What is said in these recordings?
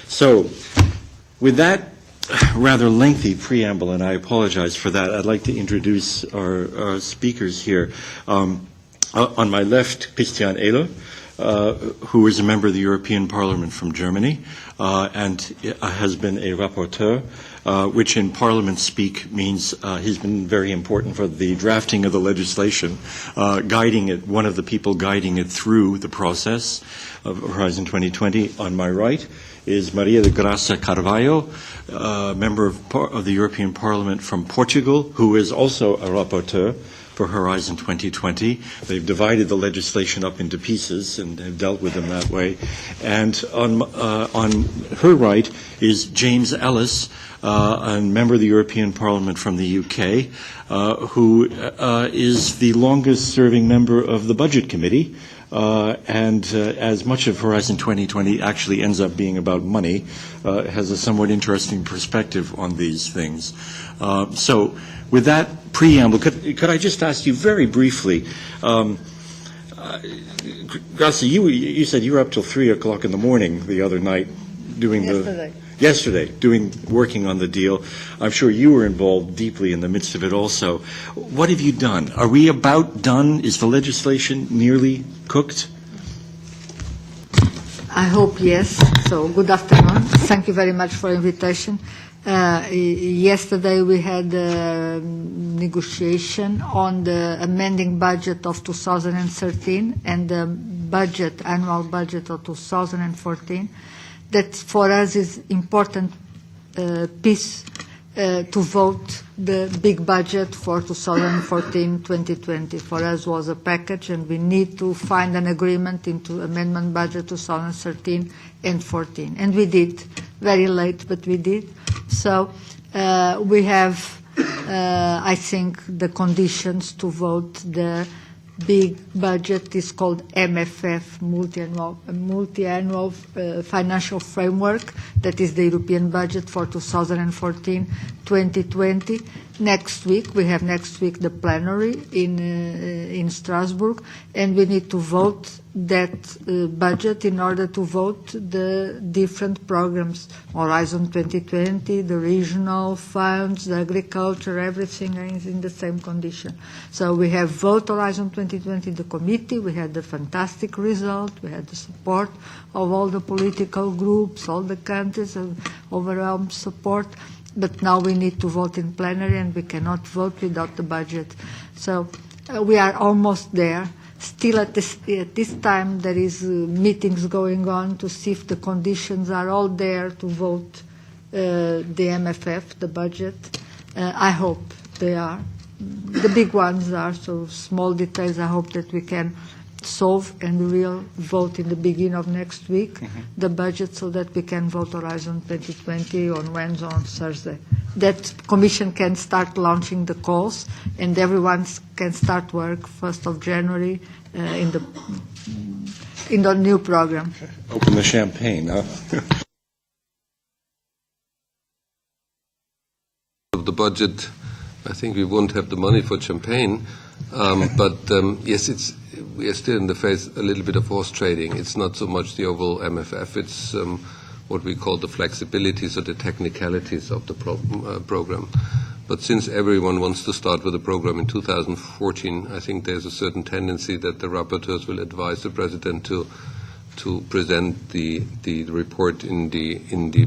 So, with that rather lengthy preamble, and I apologize for that, I'd like to introduce our speakers here. On my left, Christian Ehler, who is a member of the European Parliament from Germany, and has been a rapporteur, which in Parliament speak means he's been very important for the drafting of the legislation, guiding it, one of the people guiding it through the process of Horizon 2020. On my right is Maria de Graça Carvalho, member of the European Parliament from Portugal, who is also a rapporteur for Horizon 2020. They've divided the legislation up into pieces and have dealt with them that way. And on her right is James Ellis, a member of the European Parliament from the UK, who is the longest-serving member of the Budget Committee. And as much of Horizon 2020 actually ends up being about money, has a somewhat interesting perspective on these things. So with that preamble, could I just ask you very briefly, Graça, you said you were up till 3 o'clock in the morning the other night doing working on the deal. I'm sure you were involved deeply in the midst of it also. What have you done? Are we about done? Is the legislation nearly cooked? I hope yes. So good afternoon. Thank you very much for the invitation. Yesterday we had a negotiation on the amending budget of 2013 and the annual budget of 2014. That for us is important piece to vote the big budget for 2014-2020. For us was a package, and we need to find an agreement into amendment budget 2013 and 14. And we did, very late, but we did. So we have, I think, the conditions to vote the big budget is called MFF, multi-annual financial framework. That is the European budget for 2014-2020. Next week, we have the plenary in Strasbourg, and we need to vote that budget in order to vote the different programs, Horizon 2020, the regional funds, the agriculture, everything is in the same condition. So we have vote Horizon 2020 in the committee. We had a fantastic result. We had the support of all the political groups, all the countries, overwhelming support. But now we need to vote in plenary, and we cannot vote without the budget. So we are almost there. Still at this time there is meetings going on to see if the conditions are all there to vote the MFF, the budget. I hope they are. The big ones are, so small details I hope that we can solve, and we'll vote in the beginning of next week the budget so that we can vote Horizon 2020 on Wednesday, on Thursday. That Commission can start launching the calls, and everyone can start work 1st of January in the new program. Open the champagne, huh? Of the budget, I think we won't have the money for champagne, but yes, we are still in the phase a little bit of horse trading. It's not so much the overall MFF, it's what we call the flexibilities or the technicalities of the program. But since everyone wants to start with the program in 2014, I think there's a certain tendency that the rapporteurs will advise the President to present the report in the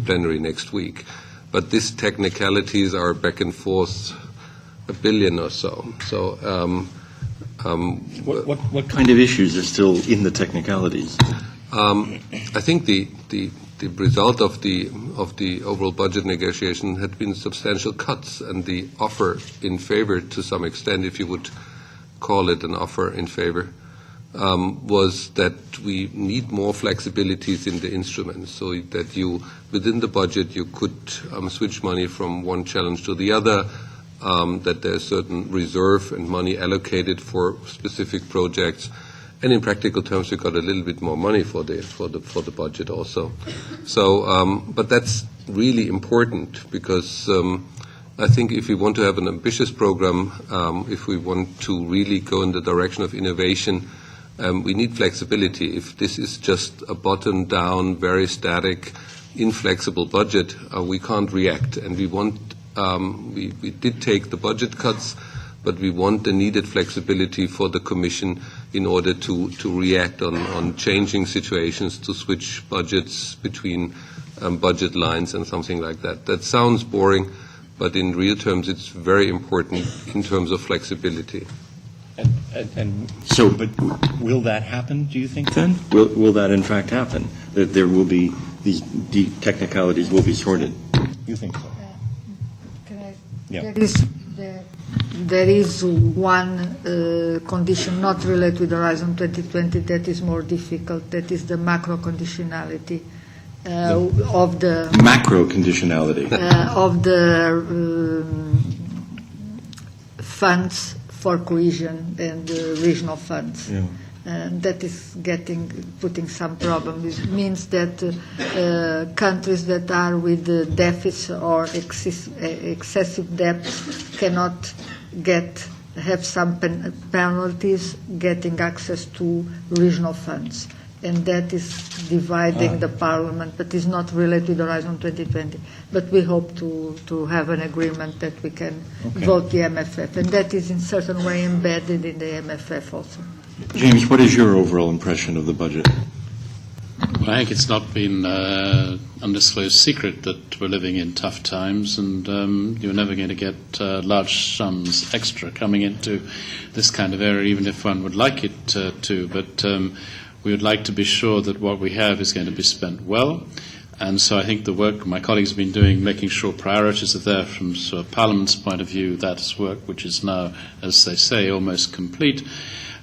plenary next week. But these technicalities are back and forth $1 billion or so. So what kind of issues are still in the technicalities? I think the result of the overall budget negotiation had been substantial cuts, and the offer in favor, to some extent, if you would call it an offer in favor, was that we need more flexibilities in the instruments, so that within the budget, you could switch money from one challenge to the other. That there's certain reserve and money allocated for specific projects, and in practical terms, we got a little bit more money for the budget also. So, but that's really important because I think if we want to have an ambitious program, if we want to really go in the direction of innovation, we need flexibility. If this is just a bottom-down, very static inflexible budget, we can't react, and we want. We did take the budget cuts, but we want the needed flexibility for the Commission in order to react on changing situations, to switch budgets between budget lines and something like that. That sounds boring, but in real terms it's very important in terms of flexibility. And so, but will that happen, do you think, then? Will that in fact happen? That there will be, these technicalities will be sorted? You think so? Can I? Yeah. There is one condition not related with Horizon 2020 that is more difficult. That is the macro conditionality of the macro conditionality of the funds for cohesion and regional funds. Yeah. That is putting some problems. It means that countries that are with deficit or excessive debt cannot have some penalties getting access to regional funds. And that is dividing the Parliament, but is not related to Horizon 2020. But we hope to have an agreement that we can vote the MFF. And that is in certain way embedded in the MFF also. James, what is your overall impression of the budget? Well, I think it's not been undisclosed secret that we're living in tough times, and you're never going to get large sums extra coming into this kind of area, even if one would like it to. But we would like to be sure that what we have is going to be spent well. And so I think the work my colleagues have been doing, making sure priorities are there from sort of Parliament's point of view, that's work which is now, as they say, almost complete.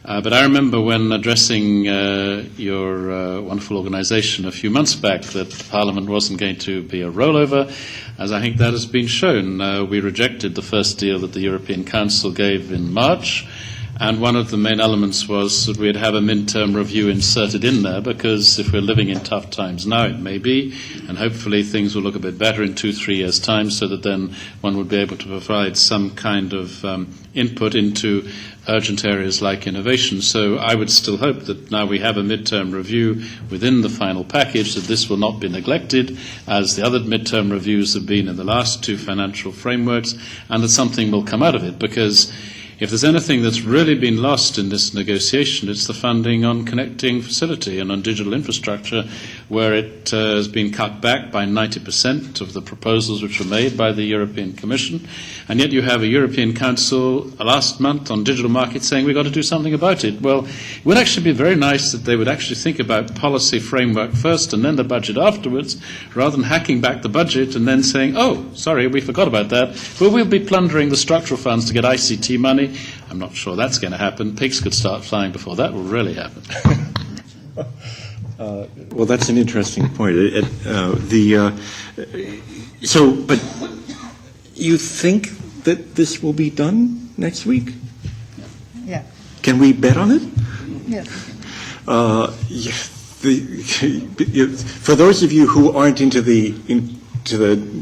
But I remember when addressing your wonderful organisation a few months back that Parliament wasn't going to be a rollover, as I think that has been shown. We rejected the first deal that the European Council gave in March, and one of the main elements was that we'd have a mid-term review inserted in there, because if we're living in tough times now, it may be, and hopefully things will look a bit better in 2-3 years' time, so that then one would be able to provide some kind of input into urgent areas like innovation. So I would still hope that now we have a mid-term review within the final package, that this will not be neglected, as the other mid-term reviews have been in the last 2 financial frameworks, and that something will come out of it, because if there's anything that's really been lost in this negotiation, it's the funding on connecting facility and on digital infrastructure, where it has been cut back by 90% of the proposals which were made by the European Commission. And yet you have a European Council last month on digital markets saying we've got to do something about it. Well, it would actually be very nice that they would actually think about policy framework first and then the budget afterwards, rather than hacking back the budget and then saying, oh, sorry, we forgot about that. Well, we'll be plundering the structural funds to get ICT money. I'm not sure that's going to happen. Pigs could start flying before that will really happen. Well, that's an interesting point. But you think that this will be done next week? Yeah. Can we bet on it? Yes. For those of you who aren't into the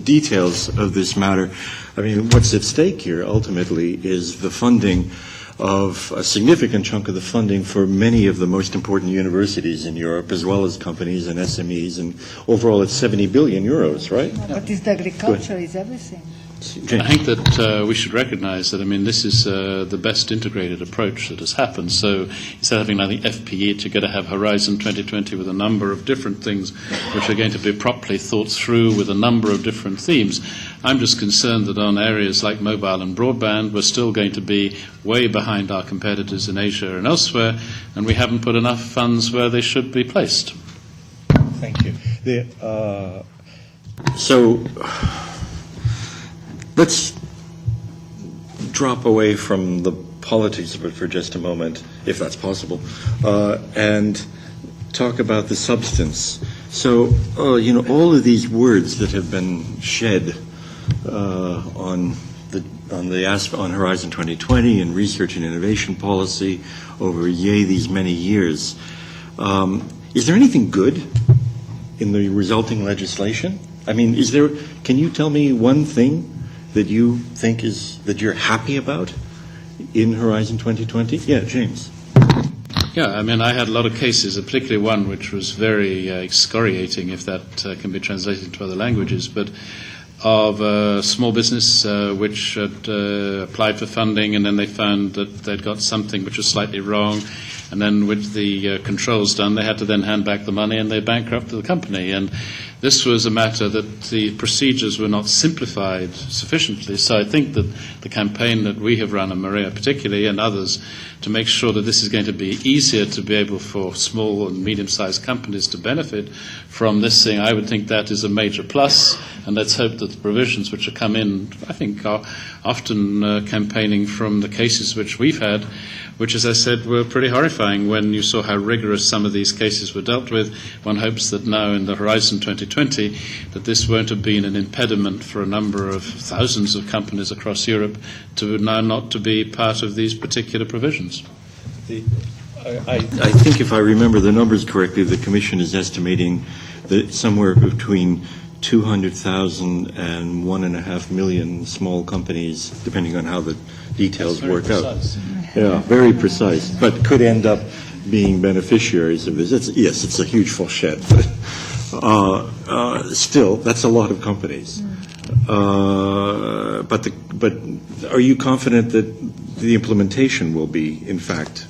details of this matter, I mean, what's at stake here ultimately is the funding of a significant chunk of the funding for many of the most important universities in Europe, as well as companies and SMEs, and overall it's 70 billion euros, right? No, but it's the agriculture, is everything. James. I think that we should recognise that, I mean, this is the best integrated approach that has happened. So instead of having nothing FP8, you're going to have Horizon 2020 with a number of different things which are going to be properly thought through with a number of different themes. I'm just concerned that on areas like mobile and broadband, we're still going to be way behind our competitors in Asia and elsewhere, and we haven't put enough funds where they should be placed. Thank you. Let's drop away from the politics of it for just a moment, if that's possible, and talk about the substance. So, all of these words that have been shed on Horizon 2020 and research and innovation policy over these many years. Is there anything good in the resulting legislation? I mean, can you tell me one thing that you think that you're happy about in Horizon 2020? Yeah, James. Yeah, I mean, I had a lot of cases, particularly one which was very excoriating, if that can be translated into other languages, but of a small business which had applied for funding, and then they found that they'd got something which was slightly wrong, and then with the controls done, they had to then hand back the money, and they bankrupted the company. And this was a matter that the procedures were not simplified sufficiently. So I think that the campaign that we have run, and Maria particularly, and others, to make sure that this is going to be easier to be able for small and medium-sized companies to benefit from this thing, I would think that is a major plus. And let's hope that the provisions which have come in, I think, are often campaigning from the cases which we've had, which, as I said, were pretty horrifying when you saw how rigorous some of these cases were dealt with. One hopes that now in the Horizon 2020 that this won't have been an impediment for a number of thousands of companies across Europe to now not to be part of these particular provisions. I think if I remember the numbers correctly, the Commission is estimating that somewhere between 200,000 and 1.5 million small companies, depending on how the details work out. Yeah, very precise, but could end up being beneficiaries of this. Yes, it's a huge fourchette, but still, that's a lot of companies. But are you confident that the implementation will be, in fact?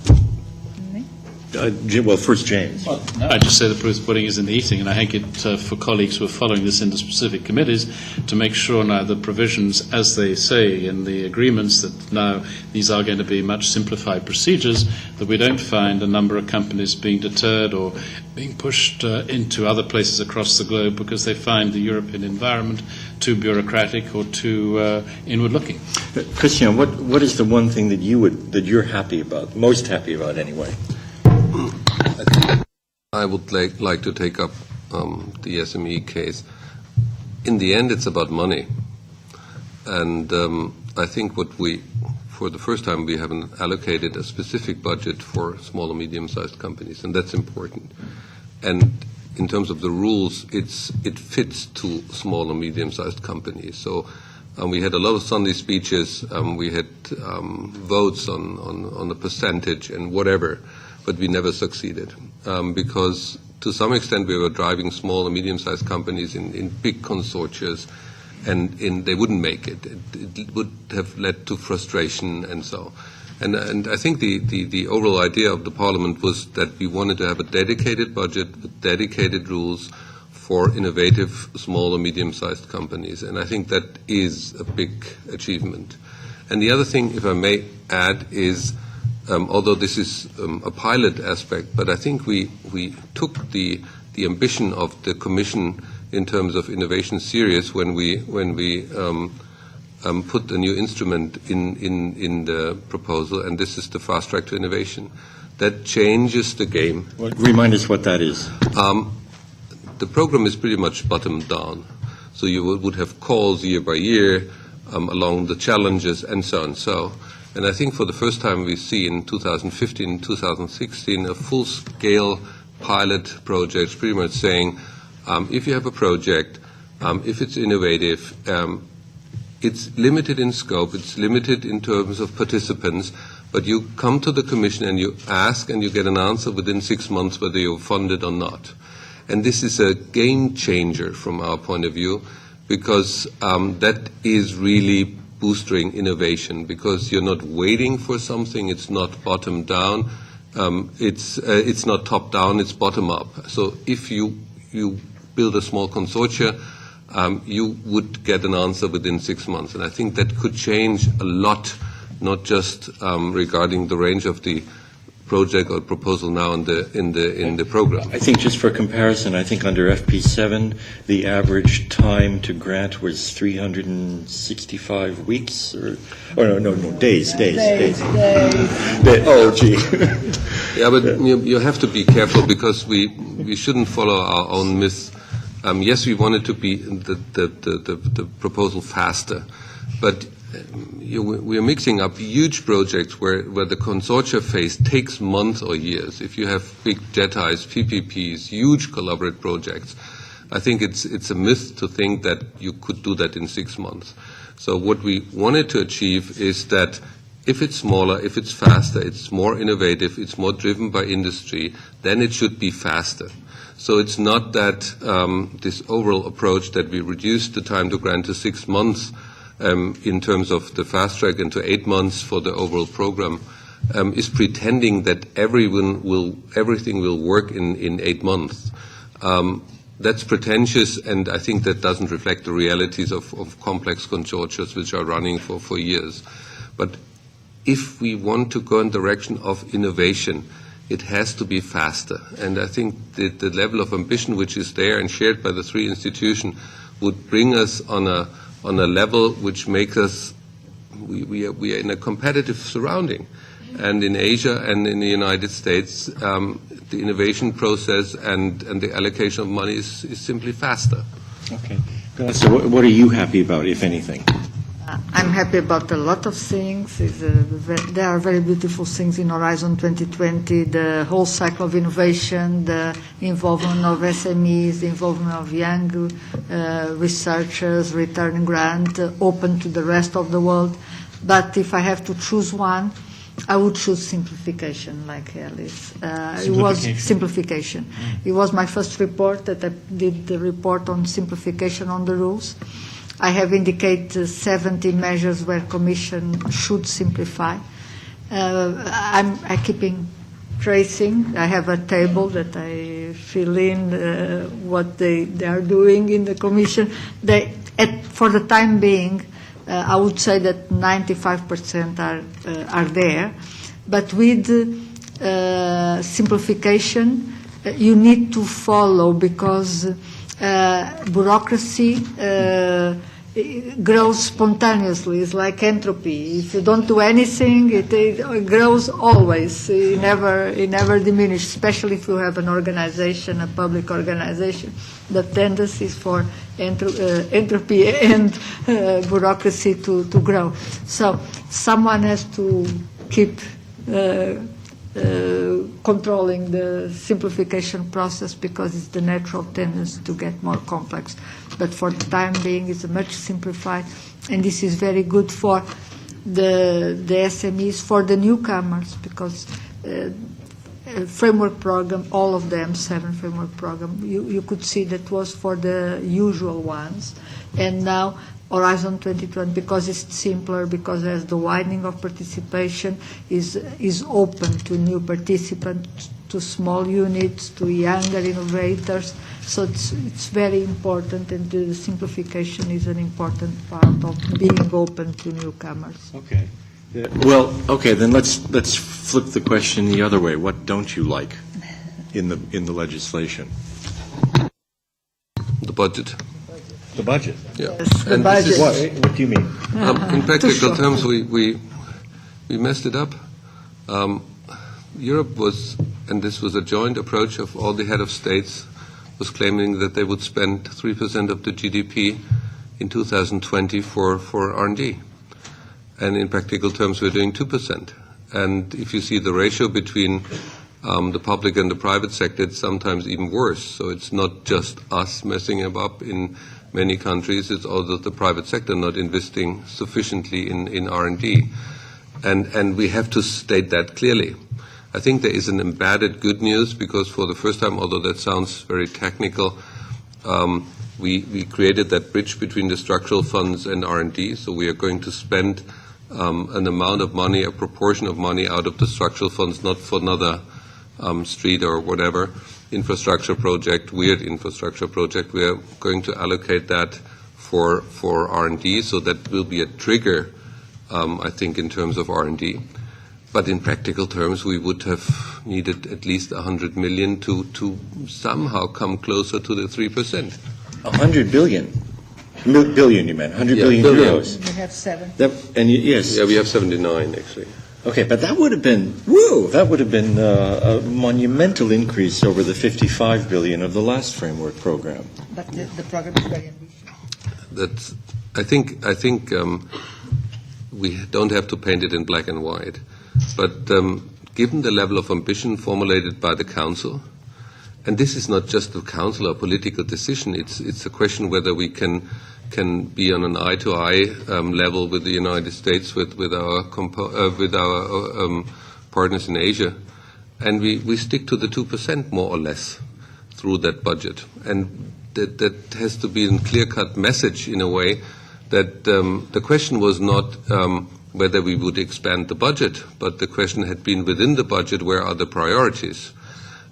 Well, first James. Well, no, I just say the proof of the pudding is in the eating, and I think it for colleagues who are following this in the specific committees to make sure now the provisions, as they say in the agreements, that now these are going to be much simplified procedures, that we don't find a number of companies being deterred or being pushed into other places across the globe because they find the European environment too bureaucratic or too inward-looking. Christian, what is the one thing that you're happy about, most happy about anyway? I think I would like to take up the SME case. In the end, it's about money. And I think for the first time, we haven't allocated a specific budget for small and medium-sized companies, and that's important. And in terms of the rules, it fits to small and medium-sized companies. So we had a lot of Sunday speeches. We had votes on the percentage and whatever. But we never succeeded because to some extent we were driving small and medium-sized companies in big consortia, and they wouldn't make it. It would have led to frustration and so. And I think the overall idea of the Parliament was that we wanted to have a dedicated budget with dedicated rules for innovative small and medium-sized companies. And I think that is a big achievement. And the other thing, if I may add, is although this is a pilot aspect, but I think we took the ambition of the Commission in terms of innovation serious when we put a new instrument in the proposal, and this is the fast track to innovation. That changes the game. Remind us what that is. The program is pretty much bottom down, so you would have calls year by year along the challenges and so on. And I think for the first time we see in 2015, 2016, a full-scale pilot project pretty much saying, if you have a project, if it's innovative, it's limited in scope, it's limited in terms of participants, but you come to the Commission and you ask and you get an answer within 6 months whether you're funded or not. And this is a game changer from our point of view because that is really boosting innovation because you're not waiting for something. It's not bottom down. It's not top down. It's bottom up. So if you build a small consortia, you would get an answer within 6 months. And I think that could change a lot, not just regarding the range of the project or proposal now in the program. I think just for comparison, I think under FP7 the average time to grant was 365 weeks or no days. Oh gee. Yeah, but you have to be careful because we shouldn't follow our own myths. Yes, we wanted to be the proposal faster, but we are mixing up huge projects where the consortia phase takes months or years. If you have big JETIs, PPPs, huge collaborative projects, I think it's a myth to think that you could do that in 6 months. So what we wanted to achieve is that if it's smaller, if it's faster, it's more innovative, it's more driven by industry, then it should be faster. So it's not that this overall approach that we reduced the time to grant to 6 months in terms of the fast track and to 8 months for the overall program is pretending that everything will work in 8 months. That's pretentious, and I think that doesn't reflect the realities of complex consortia which are running for years. But if we want to go in the direction of innovation, it has to be faster. And I think that the level of ambition which is there and shared by the three institutions would bring us on a level which makes us, we are in a competitive surrounding. And in Asia and in the United States, the innovation process and the allocation of money is simply faster. Okay. So what are you happy about, if anything? I'm happy about a lot of things. There are very beautiful things in Horizon 2020, the whole cycle of innovation, the involvement of SMEs, the involvement of young researchers, return grant, open to the rest of the world. But if I have to choose one, I would choose simplification, like Alice. It was simplification. It was my first report that I did the report on simplification on the rules. I have indicated 70 measures where Commission should simplify. I'm keeping tracing. I have a table that I fill in what they are doing in the Commission. For the time being, I would say that 95% are there. But with simplification, you need to follow, because bureaucracy grows spontaneously. It's like entropy. If you don't do anything, it grows always. It never diminishes, especially if you have an organization, a public organization. The tendency is for entropy and bureaucracy to grow. So someone has to keep controlling the simplification process, because it's the natural tendency to get more complex. But for the time being, it's much simplified, and this is very good for the SMEs, for the newcomers, because framework program, all of them, 7 framework program, you could see that was for the usual ones, and now Horizon 2020, because it's simpler, because there's the widening of participation, is open to new participants, to small units, to younger innovators. So it's very important, and the simplification is an important part of being open to newcomers. Okay. Well, okay, then let's flip the question the other way. What don't you like in the legislation? The budget. The budget. Yeah. Yes, the And budget. this is- What do you mean? In practical terms, we messed it up. Europe was, and this was a joint approach of all the head of states, was claiming that they would spend 3% of the GDP in 2020 for R&D. And in practical terms, we're doing 2%. And if you see the ratio between the public and the private sector, it's sometimes even worse. So it's not just us messing it up in many countries, it's also the private sector not investing sufficiently in R&D. And we have to state that clearly. I think there is an embedded good news, because for the first time, although that sounds very technical, we created that bridge between the structural funds and R&D. So we are going to spend an amount of money, a proportion of money out of the structural funds, not for another street or whatever infrastructure project, weird infrastructure project. We are going to allocate that for R&D. So that will be a trigger, I think, in terms of R&D. But in practical terms, we would have needed at least 100 million to somehow come closer to the 3%. 100 billion. Billion, you meant. 100 billion euros. We have 7. Yes. Yeah, we have 79, actually. Okay, but that would have been, a monumental increase over the 55 billion of the last framework program. But the program is very ambitious. I think we don't have to paint it in black and white. But given the level of ambition formulated by the Council And this is not just a council or political decision. It's a question whether we can be on an eye-to-eye level with the United States, with our partners in Asia, and we stick to the 2% more or less through that budget. And that has to be a clear-cut message in a way that the question was not whether we would expand the budget, but the question had been within the budget, where are the priorities?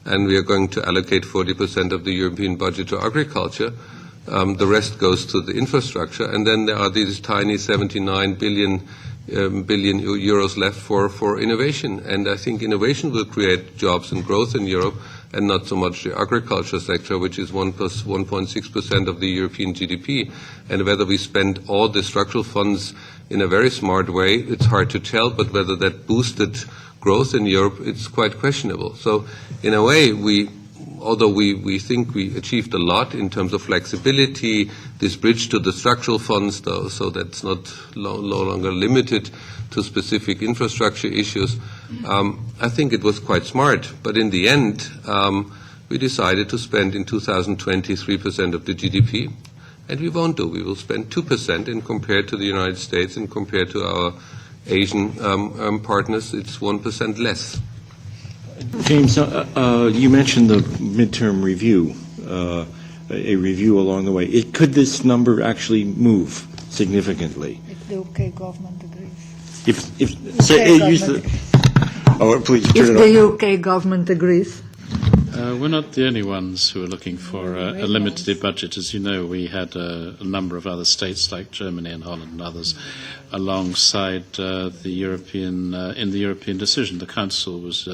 And we are going to allocate 40% of the European budget to agriculture. The rest goes to the infrastructure, and then there are these tiny 79 billion euros left for innovation. And I think innovation will create jobs and growth in Europe, and not so much the agriculture sector, which is 1.6% of the European GDP. And whether we spend all the structural funds in a very smart way, it's hard to tell, but whether that boosted growth in Europe, it's quite questionable. So in a way, although we think we achieved a lot in terms of flexibility, this bridge to the structural funds, though, so that's not no longer limited to specific infrastructure issues, I think it was quite smart. But in the end, we decided to spend in 2020 3% of the GDP, and we won't do. We will spend 2%, and compared to the United States and compared to our Asian partners, it's 1% less. James, you mentioned the midterm review, a review along the way. Could this number actually move significantly? If the UK government agrees. Please If turn it the on. UK government agrees. We're not the only ones who are looking for a limited budget. As you know, we had a number of other states like Germany and Holland and others alongside the European decision. The Council was,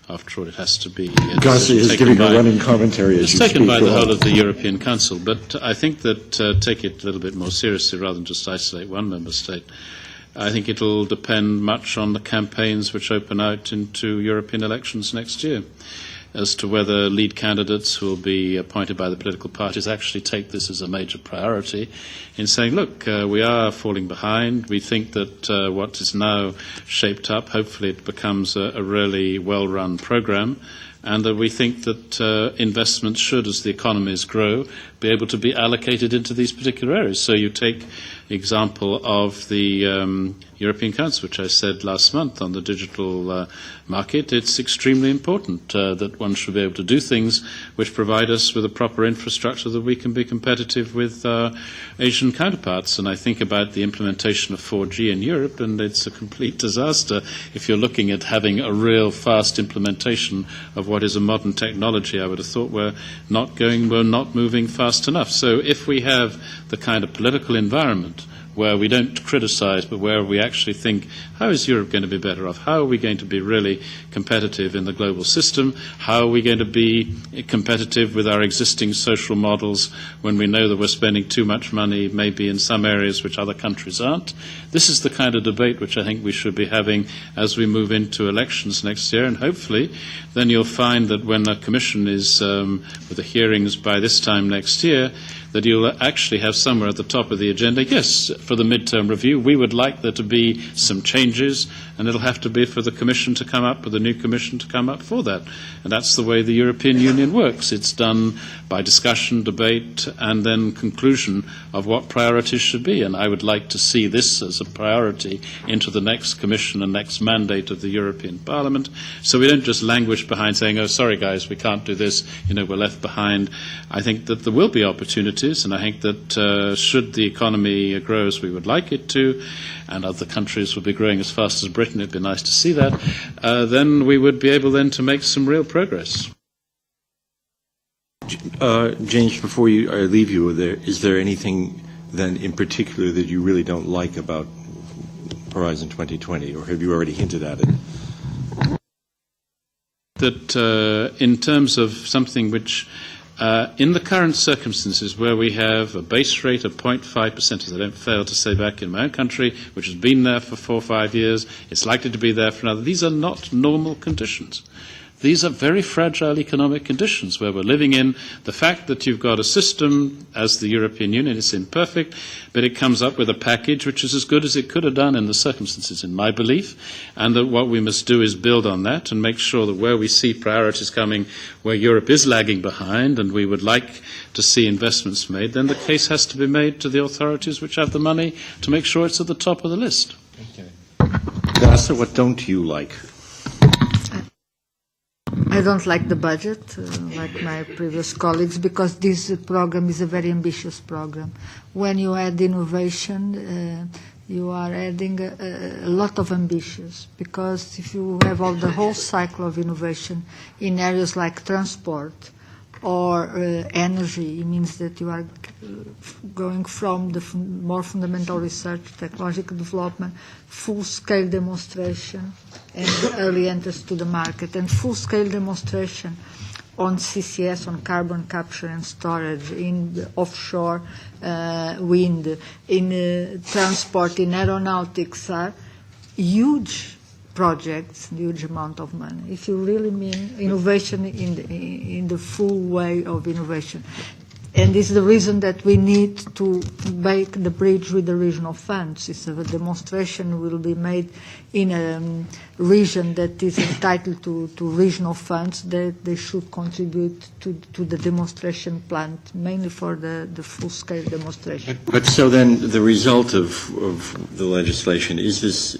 after all, it has to be. Garcia is giving a running commentary as you speak. It's taken by the whole of the European Council. But I think that take it a little bit more seriously rather than just isolate one member state. I think it will depend much on the campaigns which open out into European elections next year, as to whether lead candidates who will be appointed by the political parties actually take this as a major priority in saying, look, we are falling behind. We think that what is now shaped up, hopefully it becomes a really well-run program, and that we think that investments should, as the economies grow, be able to be allocated into these particular areas. So you take the example of the European Council, which I said last month on the digital market. It's extremely important that one should be able to do things which provide us with a proper infrastructure that we can be competitive with Asian counterparts. And I think about the implementation of 4G in Europe, and it's a complete disaster if you're looking at having a real fast implementation of what is a modern technology. I would have thought we're not moving fast enough. So if we have the kind of political environment where we don't criticize, but where we actually think, how is Europe going to be better off? How are we going to be really competitive in the global system? How are we going to be competitive with our existing social models when we know that we're spending too much money maybe in some areas which other countries aren't? This is the kind of debate which I think we should be having as we move into elections next year, and hopefully then you'll find that when the Commission is with the hearings by this time next year, that you'll actually have somewhere at the top of the agenda, yes, for the midterm review, we would like there to be some changes, and it'll have to be for the Commission to come up, with the new Commission to come up for that. And that's the way the European Union works. It's done by discussion, debate, and then conclusion of what priorities should be. And I would like to see this as a priority into the next Commission and next mandate of the European Parliament, so we don't just languish behind saying, oh, sorry guys, we can't do this, we're left behind. I think that there will be opportunities, and I think that should the economy grow as we would like it to, and other countries will be growing as fast as Britain, it'd be nice to see that, then we would be able then to make some real progress. James, before I leave you, is there anything then in particular that you really don't like about Horizon 2020, or have you already hinted at it? That in terms of something which, in the current circumstances where we have a base rate of 0.5%, as I don't fail to say back in my own country, which has been there for 4 or 5 years, it's likely to be there for another, these are not normal conditions. These are very fragile economic conditions where we're living in. The fact that you've got a system as the European Union is imperfect, but it comes up with a package which is as good as it could have done in the circumstances, in my belief, and that what we must do is build on that and make sure that where we see priorities coming, where Europe is lagging behind and we would like to see investments made, then the case has to be made to the authorities which have the money to make sure it's at the top of the list. Okay. Grasser, what don't you like? I don't like the budget, like my previous colleagues, because this program is a very ambitious program. When you add innovation, you are adding a lot of ambitions, because if you have the whole cycle of innovation in areas like transport or energy, it means that you are going from the more fundamental research, technological development, full-scale demonstration, and early entries to the market. And full-scale demonstration on CCS, on carbon capture and storage, in the offshore wind, in transport, in aeronautics are huge projects, huge amount of money. If you really mean innovation in the full way of innovation. And this is the reason that we need to make the bridge with the regional funds. It's a demonstration will be made in a region that is entitled to regional funds, that they should contribute to the demonstration plant, mainly for the full-scale demonstration. But so then the result of the legislation, is this,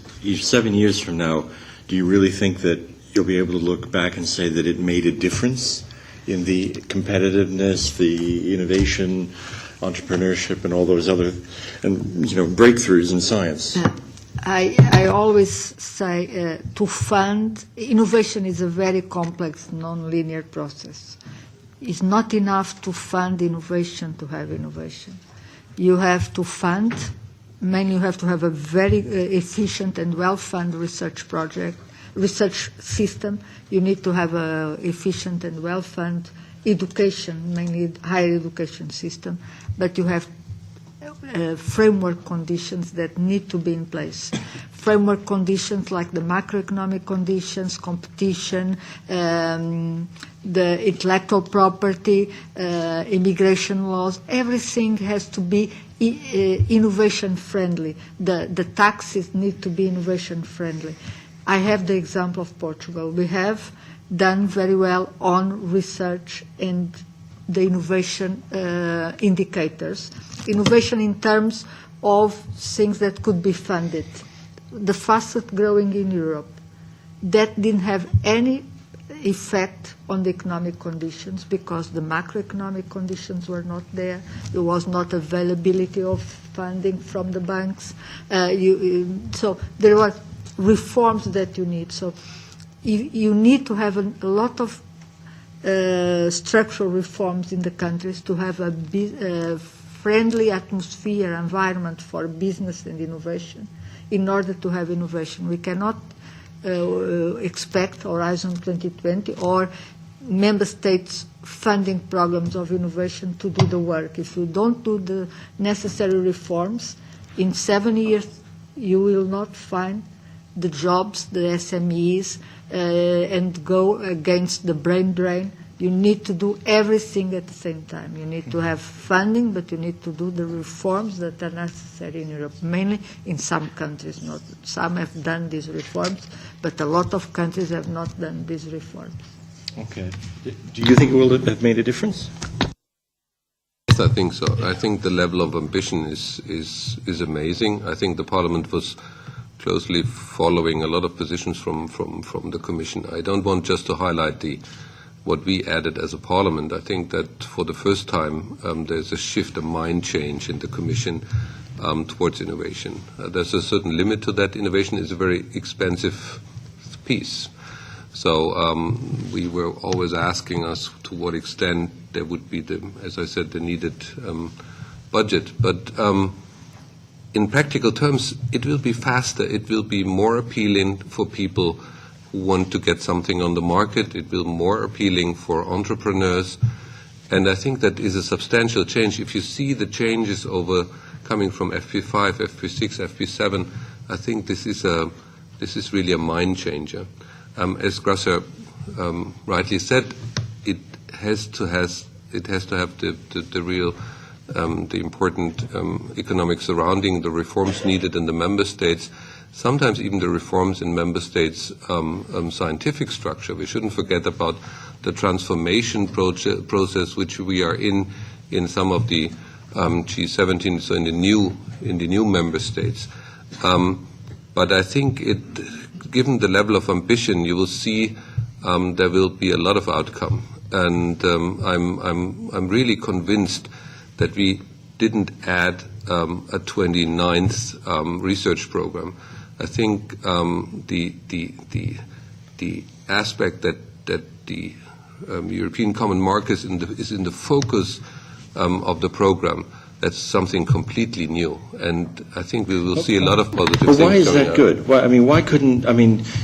7 years from now, do you really think that you'll be able to look back and say that it made a difference in the competitiveness, the innovation, entrepreneurship, and all those other breakthroughs in science? I always say to fund, innovation is a very complex, non-linear process. It's not enough to fund innovation to have innovation. You have to fund, mainly you have to have a very efficient and well-funded research system. You need to have an efficient and well-funded education, mainly higher education system, but you have framework conditions that need to be in place. Framework conditions like the macroeconomic conditions, competition, the intellectual property, immigration laws, everything has to be innovation friendly. The taxes need to be innovation friendly. I have the example of Portugal. We have done very well on research and the innovation indicators. Innovation in terms of things that could be funded. The fastest growing in Europe. That didn't have any effect on the economic conditions because the macroeconomic conditions were not there. There was not availability of funding from the banks. So there were reforms that you need. So you need to have a lot of structural reforms in the countries to have a friendly atmosphere, environment for business and innovation in order to have innovation. We cannot expect Horizon 2020 or member states funding programs of innovation to do the work. If you don't do the necessary reforms, in 7 years you will not find the jobs, the SMEs, and go against the brain drain. You need to do everything at the same time. You need to have funding, but you need to do the reforms that are necessary in Europe, mainly in some countries. Not some have done these reforms, but a lot of countries have not done these reforms. Okay. Do you think it will have made a difference? Yes, I think so. I think the level of ambition is amazing. I think the Parliament was closely following a lot of positions from the Commission. I don't want just to highlight what we added as a Parliament. I think that for the first time there's a shift, a mind change in the Commission towards innovation. There's a certain limit to that. Innovation is a very expensive piece. So we were always asking us to what extent there would be, as I said, the needed budget. But in practical terms, it will be faster. It will be more appealing for people who want to get something on the market. It will be more appealing for entrepreneurs. And I think that is a substantial change. If you see the changes coming from FP5, FP6, FP7, I think this is really a mind changer. As Grasser rightly said, it has to have the real the important economic surrounding, the reforms needed in the member states, sometimes even the reforms in member states' scientific structure. We shouldn't forget about the transformation process which we are in some of the G17, so in the new member states. But I think given the level of ambition, you will see there will be a lot of outcome, and I'm really convinced that we didn't add a 29th research program. I think the aspect that the European Common Market is in the focus of the program. That's something completely new, and I think we will see a lot of positive things. But why is that out. good? Why couldn't?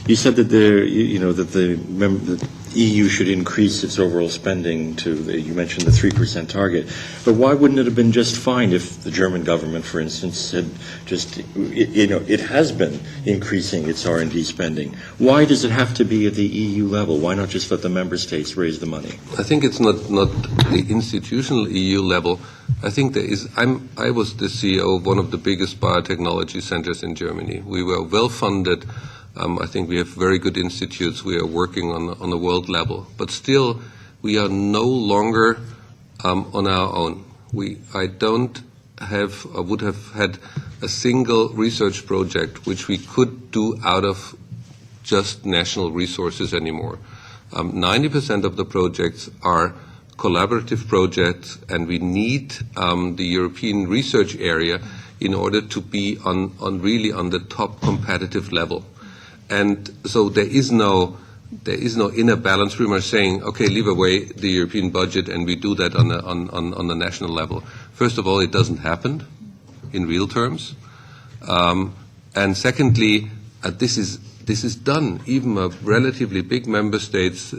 You said that the EU should increase its overall spending to. You mentioned the 3% target, but why wouldn't it have been just fine if the German government, for instance, had just? It has been increasing its R&D spending. Why does it have to be at the EU level? Why not just let the member states raise the money? I think it's not the institutional EU level. I think there is. I was the CEO of one of the biggest biotechnology centers in Germany. We were well funded. I think we have very good institutes. We are working on a world level, but still, we are no longer on our own. I would have had a single research project which we could do out of just national resources anymore. 90% of the projects are collaborative projects, and we need the European research area in order to be really on the top competitive level. And so there is no inner balance. We are saying, okay, leave away the European budget, and we do that on the national level. First of all, it doesn't happen in real terms, and secondly, this is done. Even relatively big member states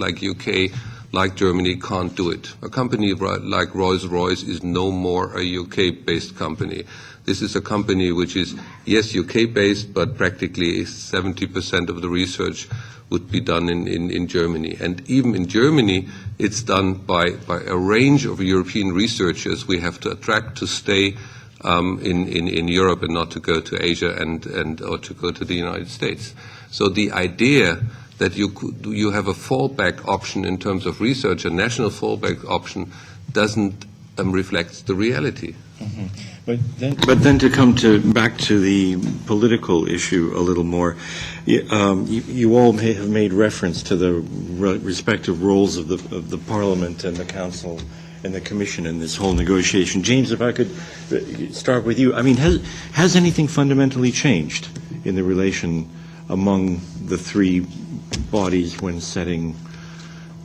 like UK, like Germany, can't do it. A company like Rolls-Royce is no more a UK-based company. This is a company which is, yes, UK-based, but practically 70% of the research would be done in Germany. And even in Germany, it's done by a range of European researchers we have to attract to stay in Europe and not to go to Asia or to go to the United States. So the idea that you have a fallback option in terms of research, a national fallback option, doesn't reflect the reality. Mm-hmm. But then to come back to the political issue a little more, you all have made reference to the respective roles of the Parliament and the Council and the Commission in this whole negotiation. James, if I could start with you. Has anything fundamentally changed in the relation among the three bodies when setting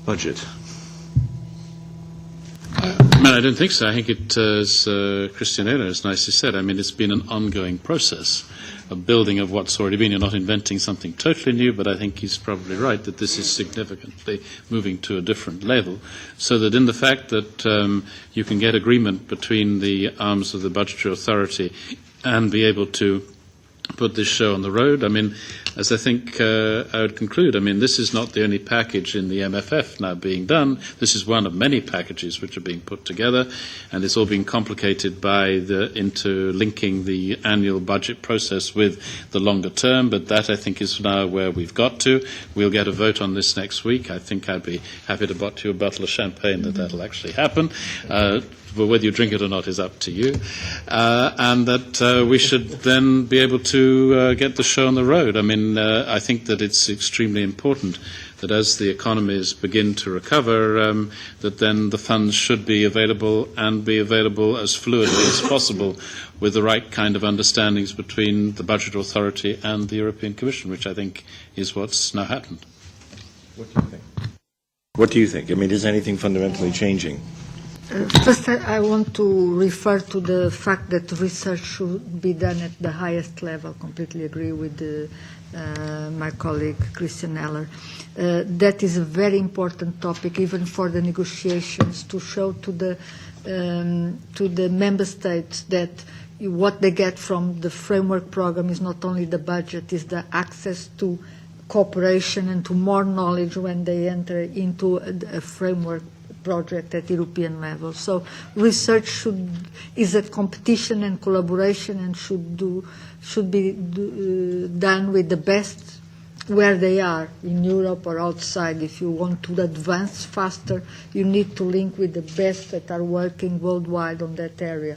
budget? I don't think so. I think it, as Christian Ehler has nicely said, it's been an ongoing process, a building of what's already been. You're not inventing something totally new, but I think he's probably right that this is significantly moving to a different level, so that in the fact that you can get agreement between the arms of the budgetary authority and be able to put this show on the road. As I think I would conclude, this is not the only package in the MFF now being done. This is one of many packages which are being put together, and it's all being complicated by interlinking the annual budget process with the longer term, but that I think is now where we've got to. We'll get a vote on this next week. I think I'd be happy to buy you a bottle of champagne that'll actually happen. But whether you drink it or not is up to you, and that we should then be able to get the show on the road. I think that it's extremely important that as the economies begin to recover, that then the funds should be available and be available as fluidly as possible with the right kind of understandings between the budget authority and the European Commission, which I think is what's now happened. What do you think? Is anything fundamentally changing? First, I want to refer to the fact that research should be done at the highest level. Completely agree with my colleague Christian Ehler. That is a very important topic, even for the negotiations, to show to the member states that what they get from the framework program is not only the budget, is the access to cooperation and to more knowledge when they enter into a framework project at European level. So research is a competition and collaboration and should be done with the best where they are, in Europe or outside. If you want to advance faster, you need to link with the best that are working worldwide on that area.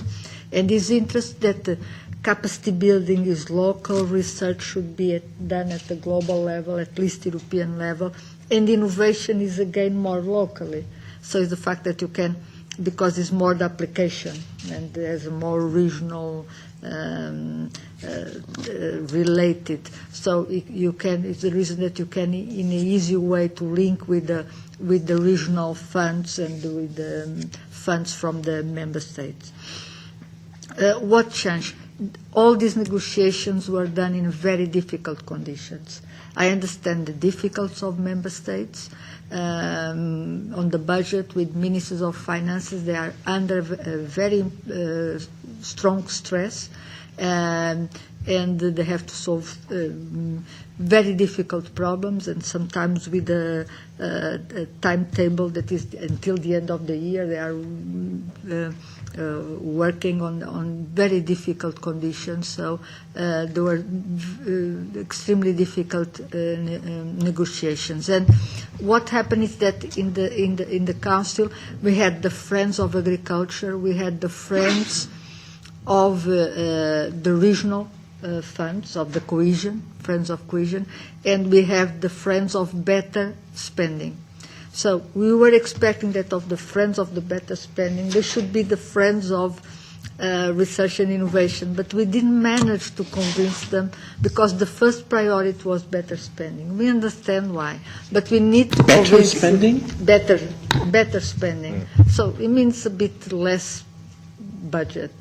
And it's interesting that the capacity building is local, research should be done at the global level, at least European level, and innovation is again more locally. So it's the fact that you can, because it's more the application and there's a more regional related. So you can, it's the reason that you can, in an easy way, to link with the regional funds and with the funds from the member states. What changed? All these negotiations were done in very difficult conditions. I understand the difficulties of member states. On the budget with ministers of finances, they are under very strong stress, and they have to solve very difficult problems, and sometimes with a timetable that is until the end of the year. They are working on very difficult conditions, so there were extremely difficult negotiations. And what happened is that in the council we had the Friends of Agriculture, we had the Friends of the regional funds of the cohesion, Friends of Cohesion, and we have the Friends of Better Spending. So we were expecting that of the Friends of the Better Spending, they should be the Friends of Research and Innovation, but we didn't manage to convince them because the first priority was better spending. We understand why, but we need to convince spending? Better spending. So it means a bit less budget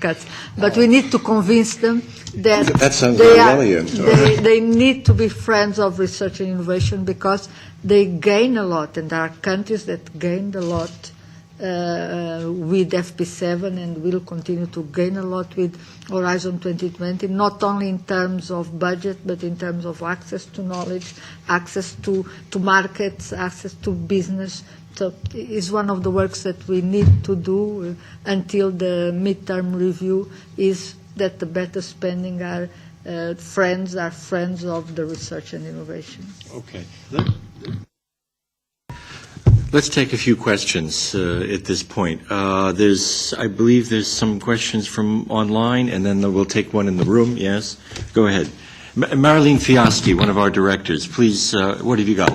cuts, but we need to convince them that sounds they need to be friends of research and innovation because they gain a lot, and there are countries that gained a lot with FP7 and will continue to gain a lot with Horizon 2020, not only in terms of budget, but in terms of access to knowledge, access to markets, access to business. So it's one of the works that we need to do until the midterm review, is that the better spending are friends of the research and innovation. Okay. Let's take a few questions at this point. I believe there's some questions from online, and then we'll take one in the room. Yes, go ahead. Marlene Fiaschi, one of our directors. Please, what have you got?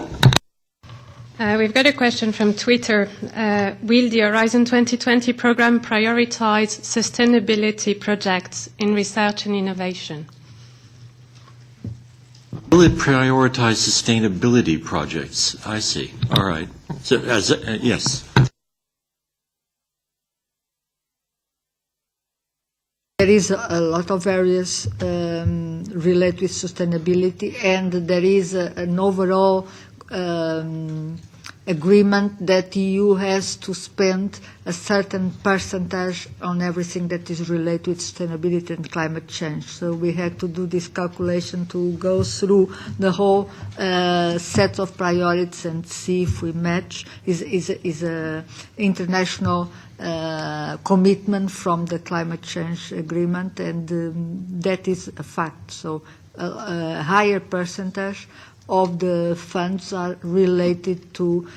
We've got a question from Twitter. Will the Horizon 2020 program prioritize sustainability projects in research and innovation? Will it prioritize sustainability projects? I see. All right. So, yes. There is a lot of areas related with sustainability, and there is an overall agreement that the EU has to spend a certain percentage on everything that is related with sustainability and climate change. So we had to do this calculation to go through the whole set of priorities and see if we match. Is a international commitment from the climate change agreement, and that is a fact. So a higher percentage of the funds are related to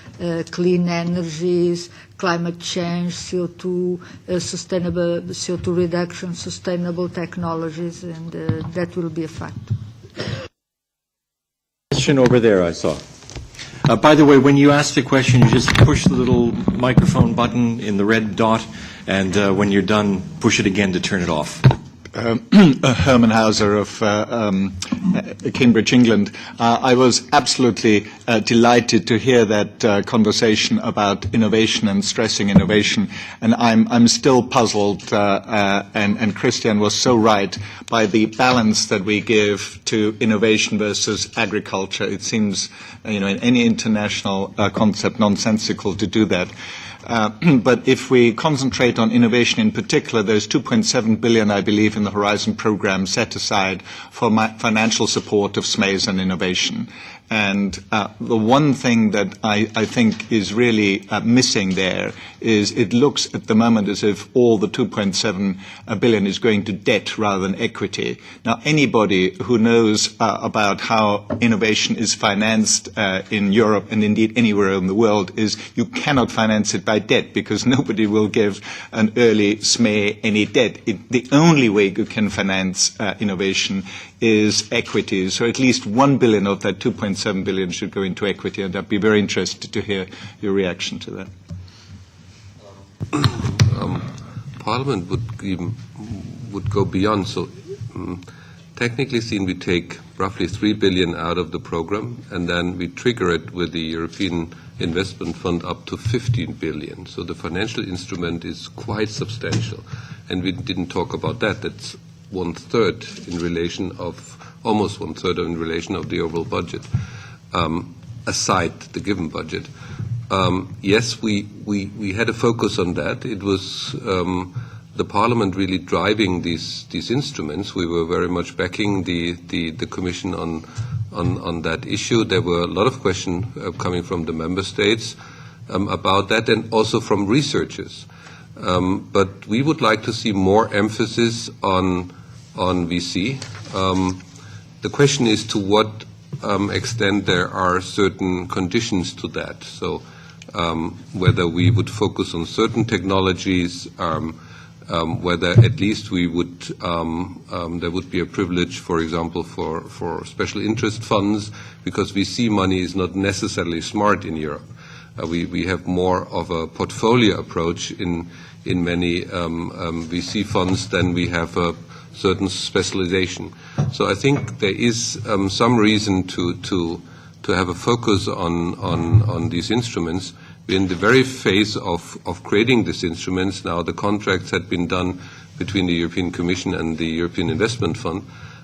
clean energies, climate change, CO2, sustainable CO2 reduction, sustainable technologies, and that will be a fact. Question over there, I saw. By the way, when you ask the question, you just push the little microphone button in the red dot, and when you're done, push it again to turn it off. Hermann Hauser of Cambridge, England. I was absolutely delighted to hear that conversation about innovation and stressing innovation, and I'm still puzzled, and Christian was so right, by the balance that we give to innovation versus agriculture. It seems, in any international concept, nonsensical to do that. But if we concentrate on innovation in particular, there's 2.7 billion, I believe, in the Horizon program set aside for financial support of SMEs and innovation. And the one thing that I think is really missing there is it looks at the moment as if all the 2.7 billion is going to debt rather than equity. Now, anybody who knows about how innovation is financed in Europe and indeed anywhere in the world is you cannot finance it by debt because nobody will give an early SME any debt. The only way you can finance innovation is equity. So at least 1 billion of that 2.7 billion should go into equity, and I'd be very interested to hear your reaction to that. Parliament would go beyond. So technically seen, we take roughly 3 billion out of the program, and then we trigger it with the European Investment Fund up to 15 billion. So the financial instrument is quite substantial, and we didn't talk about that. That's almost 1/3 in relation of the overall budget, aside the given budget. Yes, we had a focus on that. It was the Parliament really driving these instruments. We were very much backing the Commission on that issue. There were a lot of questions coming from the Member States about that, and also from researchers. But we would like to see more emphasis on VC. The question is to what extent there are certain conditions to that. So whether we would focus on certain technologies, whether at least we would there would be a privilege, for example, for special interest funds, because VC money is not necessarily smart in Europe. We have more of a portfolio approach in many VC funds than we have a certain specialization. So I think there is some reason to have a focus on these instruments. We're in the very phase of creating these instruments. Now the contracts had been done between the European Commission and the European Investment Fund.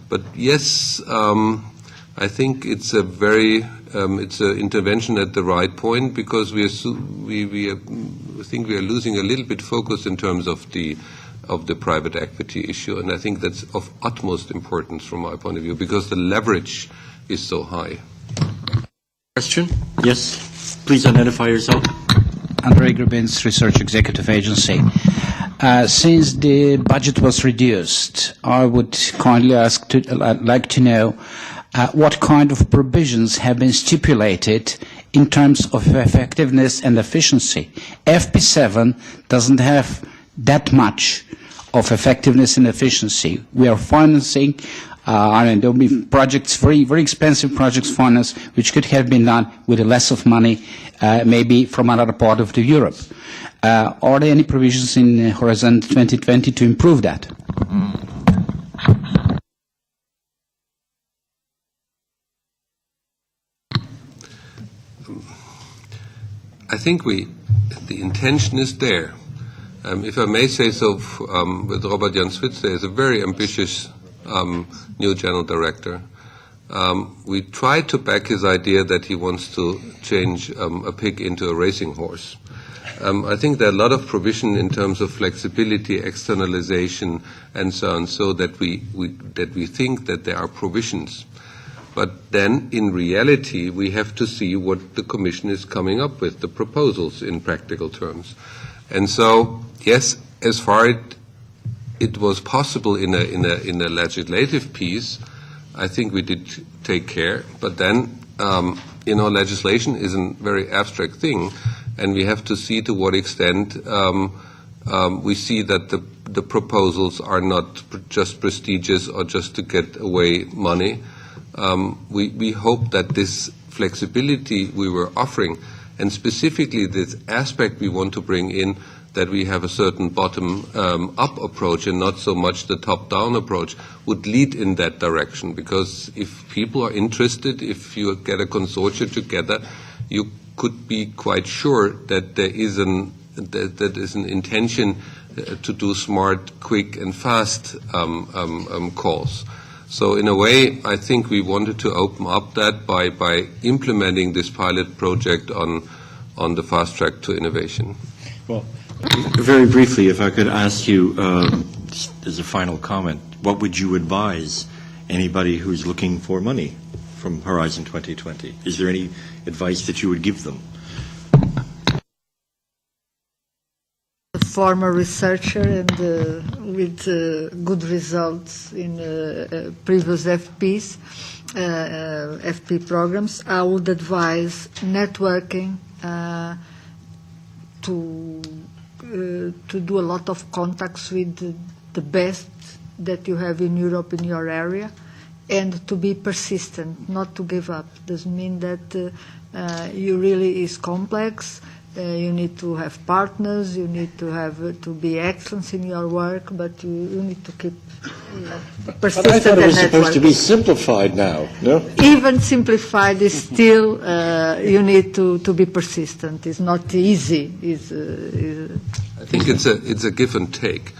But yes, I think it's a very it's an intervention at the right point, because we think we are losing a little bit focus in terms of the private equity issue, and I think that's of utmost importance from my point of view, because the leverage is so high. Question? Yes. Please identify yourself. Andrei Grubin's Research Executive Agency. Since the budget was reduced, I would kindly like to know what kind of provisions have been stipulated in terms of effectiveness and efficiency. FP7 doesn't have that much of effectiveness and efficiency. We are financing, there will be projects, very, very expensive projects financed, which could have been done with less of money, maybe from another part of Europe. Are there any provisions in Horizon 2020 to improve that? I think the intention is there. If I may say so, with Robert Jan Switzer, is a very ambitious new general director. We tried to back his idea that he wants to change a pig into a racing horse. I think there are a lot of provision in terms of flexibility, externalization, and so on, so that we think that there are provisions. But then, in reality, we have to see what the Commission is coming up with, the proposals in practical terms. And so, yes, as far as it was possible in a legislative piece, I think we did take care. But then, legislation is a very abstract thing, and we have to see to what extent we see that the proposals are not just prestigious or just to get away money. We hope that this flexibility we were offering, and specifically this aspect we want to bring in, that we have a certain bottom-up approach and not so much the top-down approach, would lead in that direction. Because if people are interested, if you get a consortium together, you could be quite sure that there is an intention to do smart, quick, and fast calls. So in a way, I think we wanted to open up that by implementing this pilot project on the fast track to innovation. Well, very briefly, if I could ask you, as a final comment, what would you advise anybody who's looking for money from Horizon 2020? Is there any advice that you would give them? A former researcher and with good results in previous FPs, FP programs, I would advise networking, to do a lot of contacts with the best that you have in Europe in your area, and to be persistent, not to give up. Doesn't mean that you really is complex. You need to have partners. You need to have to be excellent in your work, but you need to keep persistent. But I thought it was and supposed to be networking. simplified now. No. Even simplified is still you need to be persistent. It's not easy. I think it's a give and take.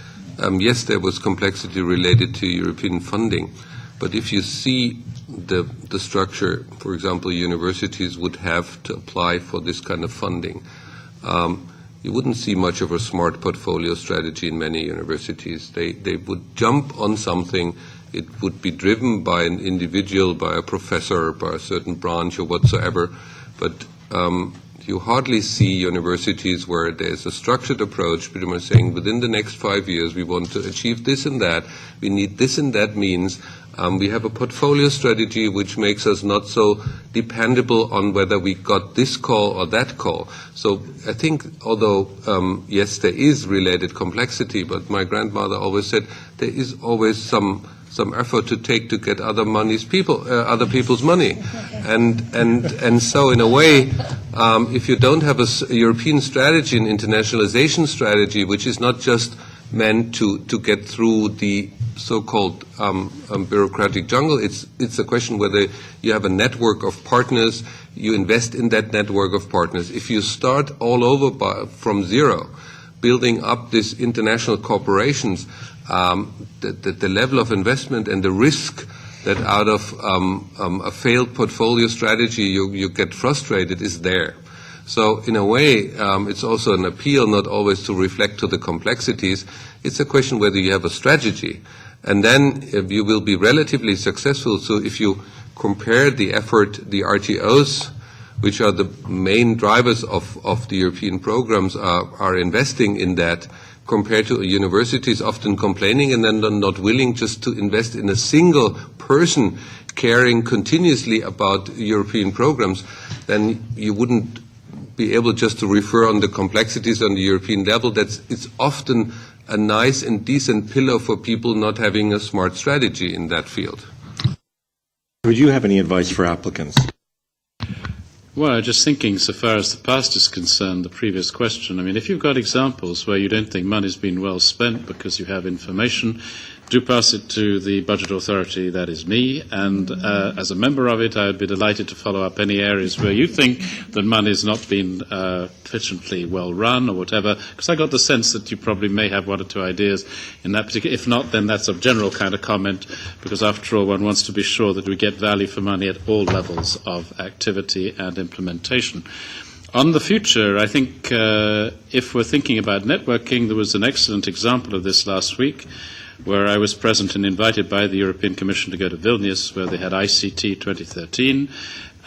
Yes, there was complexity related to European funding, but if you see the structure, for example, universities would have to apply for this kind of funding. You wouldn't see much of a smart portfolio strategy in many universities. They would jump on something. It would be driven by an individual, by a professor, by a certain branch or whatsoever. But you hardly see universities where there's a structured approach, pretty much saying within the next 5 years we want to achieve this and that. We need this and that means. We have a portfolio strategy which makes us not so dependable on whether we got this call or that call. So I think, although, yes, there is related complexity, but my grandmother always said there is always some effort to take to get other people's money. And so in a way, if you don't have a European strategy, an internationalization strategy, which is not just meant to get through the so-called bureaucratic jungle, it's a question whether you have a network of partners, you invest in that network of partners. If you start all over from zero, building up these international corporations, the level of investment and the risk that out of a failed portfolio strategy you get frustrated is there. So in a way, it's also an appeal not always to reflect to the complexities. It's a question whether you have a strategy. And then you will be relatively successful. So if you compare the effort, the RTOs, which are the main drivers of the European programs, are investing in that, compared to universities often complaining and then not willing just to invest in a single person caring continuously about European programs, then you wouldn't be able just to refer on the complexities on the European level. It's often a nice and decent pillar for people not having a smart strategy in that field. Would you have any advice for applicants? Well, just thinking so far as the past is concerned, the previous question, I mean, if you've got examples where you don't think money's been well spent because you have information, do pass it to the budget authority, that is me, and as a member of it, I would be delighted to follow up any areas where you think that money has not been efficiently well run or whatever, because I got the sense that you probably may have one or two ideas in that particular. If not, then that's a general kind of comment, because after all, one wants to be sure that we get value for money at all levels of activity and implementation. On the future, I think if we're thinking about networking, there was an excellent example of this last week, where I was present and invited by the European Commission to go to Vilnius, where they had ICT 2013.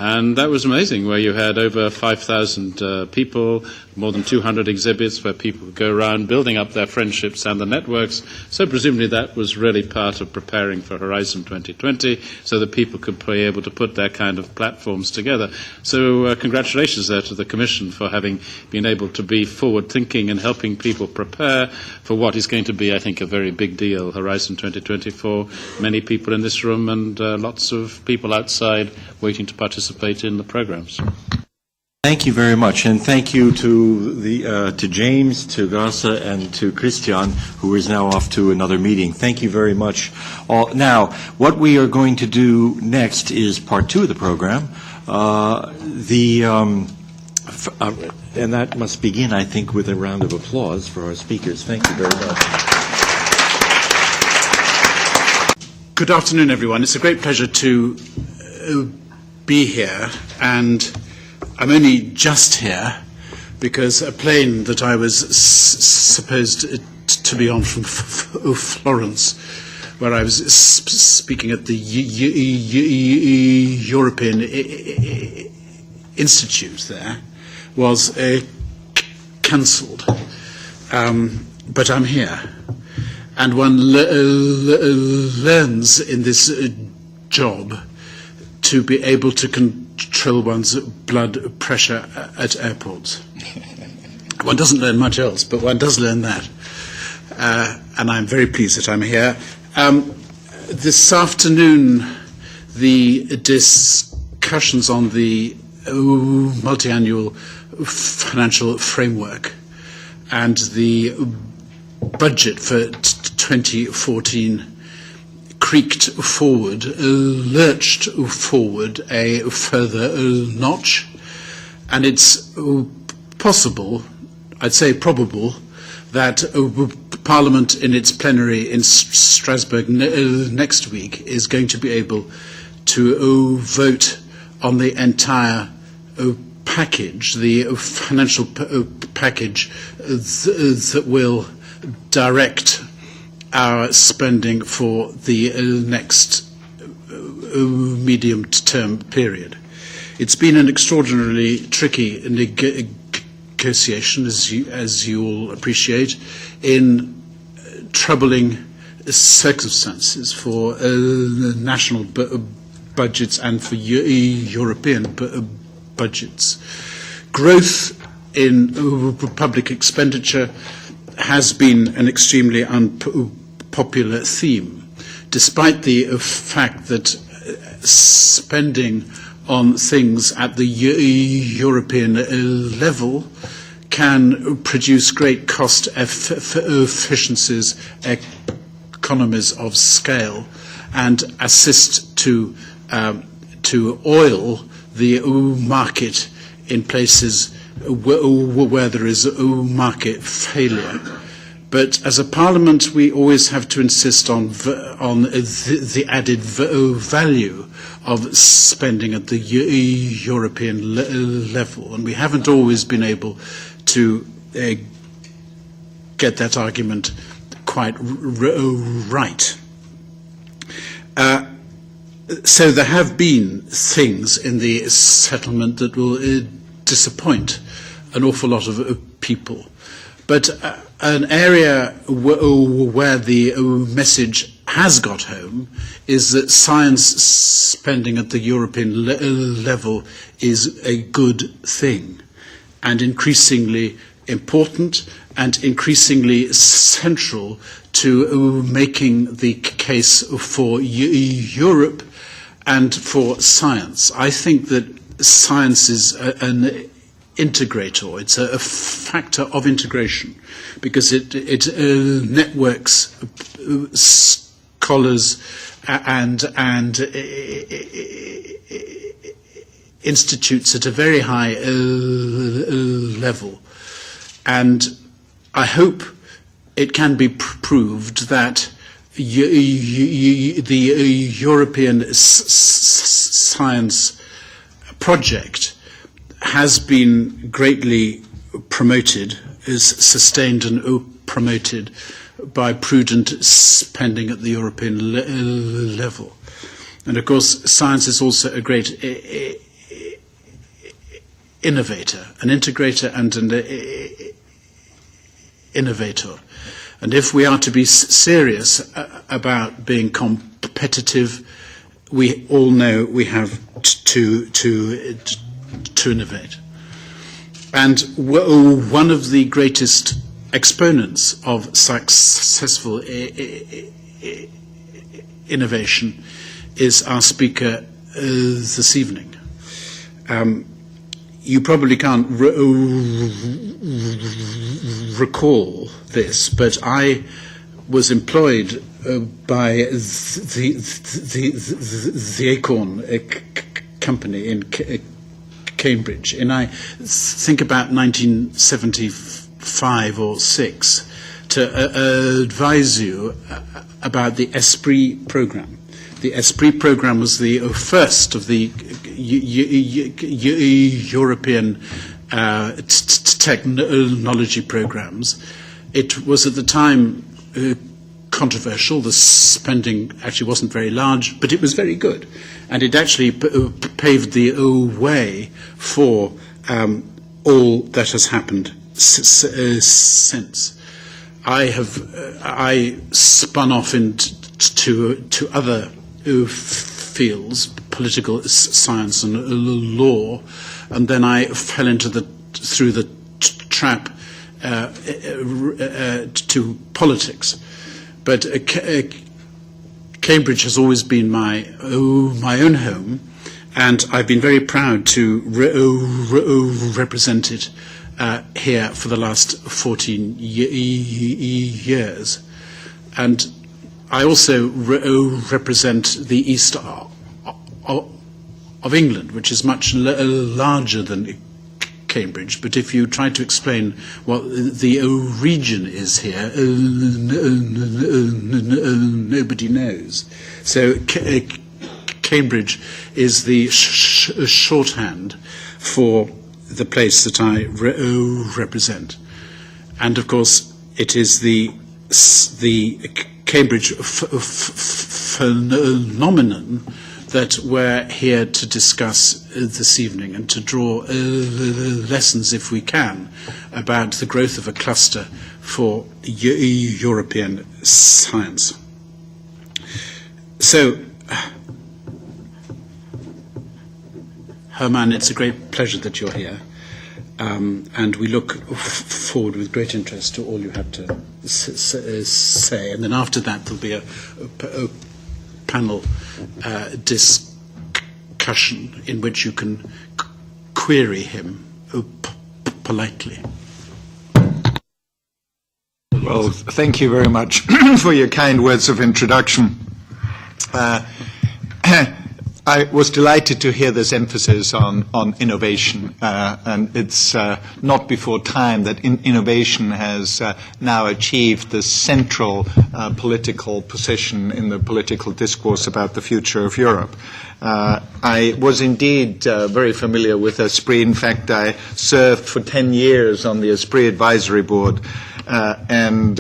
And that was amazing, where you had over 5,000 people, more than 200 exhibits where people would go around building up their friendships and the networks. So presumably that was really part of preparing for Horizon 2020 so that people could be able to put their kind of platforms together. So congratulations there to the Commission for having been able to be forward-thinking and helping people prepare for what is going to be, I think, a very big deal, Horizon 2020, for many people in this room and lots of people outside waiting to participate in the programs. Thank you very much, and thank you to James, to Garza, and to Christian, who is now off to another meeting. Thank you very much. Now, what we are going to do next is part 2 of the program. And that must begin, I think, with a round of applause for our speakers. Thank you very much. Good afternoon, everyone. It's a great pleasure to be here, and I'm only just here because a plane that I was supposed to be on from Florence, where I was speaking at the European Institute there, was cancelled. But I'm here. And one learns in this job to be able to control one's blood pressure at airports. One doesn't learn much else, but one does learn that. And I'm very pleased that I'm here. This afternoon, the discussions on the multi-annual financial framework and the budget for 2014 creaked forward, lurched forward a further notch, and it's possible, I'd say probable, that Parliament in its plenary in Strasbourg next week is going to be able to vote on the entire package, the financial package that will direct our spending for the next medium-term period. It's been an extraordinarily tricky negotiation, as you all appreciate, in troubling circumstances for national budgets and for European budgets. Growth in public expenditure has been an extremely unpopular theme, despite the fact that spending on things at the European level can produce great cost efficiencies, economies of scale, and assist to oil the market in places where there is market failure. But as a parliament, we always have to insist on the added value of spending at the European level, and we haven't always been able to get that argument quite right. So there have been things in the settlement that will disappoint an awful lot of people. But an area where the message has got home is that science spending at the European level is a good thing, and increasingly important and increasingly central to making the case for Europe and for science. I think that science is an integrator. It's a factor of integration because it networks scholars and institutes at a very high level. And I hope it can be proved that the European science project has been greatly promoted, is sustained and promoted by prudent spending at the European level. And of course, science is also a great innovator, an integrator and an innovator. And if we are to be serious about being competitive, we all know we have to innovate. And one of the greatest exponents of successful innovation is our speaker this evening. You probably can't recall this, but I was employed by the Acorn company in Cambridge, and I think about 1975 or 6, to advise you about the Esprit program. The Esprit program was the first of the European technology programs. It was at the time controversial. The spending actually wasn't very large, but it was very good. And it actually paved the way for all that has happened since. I spun off into other fields, political science and law, and then I fell into through the trap to politics. But Cambridge has always been my own home, and I've been very proud to represent it here for the last 14 years. And I also represent the east of England, which is much larger than Cambridge. But if you try to explain what the region is here, nobody knows. So Cambridge is the shorthand for the place that I represent. And of course, it is the Cambridge phenomenon that we're here to discuss this evening, and to draw lessons, if we can, about the growth of a cluster for European science. So, Hermann, it's a great pleasure that you're here, and we look forward with great interest to all you have to say. And then after that, there'll be a panel discussion in which you can query him politely. Well, thank you very much for your kind words of introduction. I was delighted to hear this emphasis on innovation, and it's not before time that innovation has now achieved the central political position in the political discourse about the future of Europe. I was indeed very familiar with Esprit. In fact, I served for 10 years on the Esprit Advisory Board. And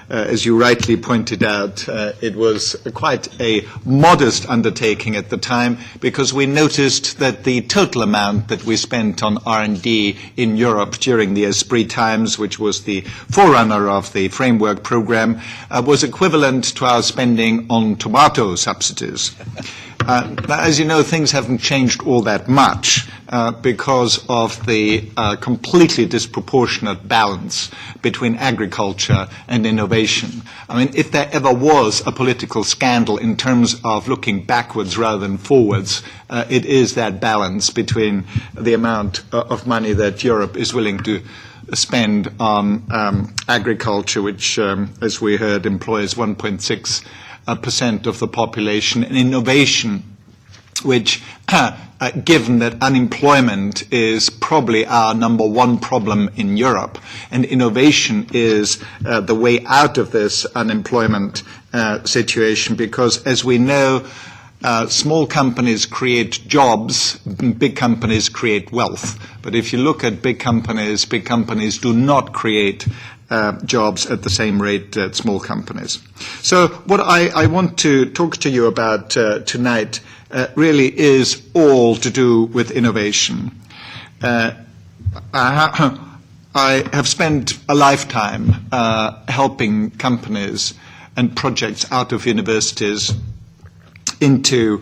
as you rightly pointed out, it was quite a modest undertaking at the time, because we noticed that the total amount that we spent on R&D in Europe during the Esprit times, which was the forerunner of the framework program, was equivalent to our spending on tomato subsidies. As you know, things haven't changed all that much because of the completely disproportionate balance between agriculture and innovation. I mean, if there ever was a political scandal in terms of looking backwards rather than forwards, it is that balance between the amount of money that Europe is willing to spend on agriculture, which, as we heard, employs 1.6% of the population, and innovation, which, given that unemployment is probably our number one problem in Europe, and innovation is the way out of this unemployment situation, because, as we know, small companies create jobs, big companies create wealth. But if you look at big companies do not create jobs at the same rate that small companies. So what I want to talk to you about tonight really is all to do with innovation. I have spent a lifetime helping companies and projects out of universities into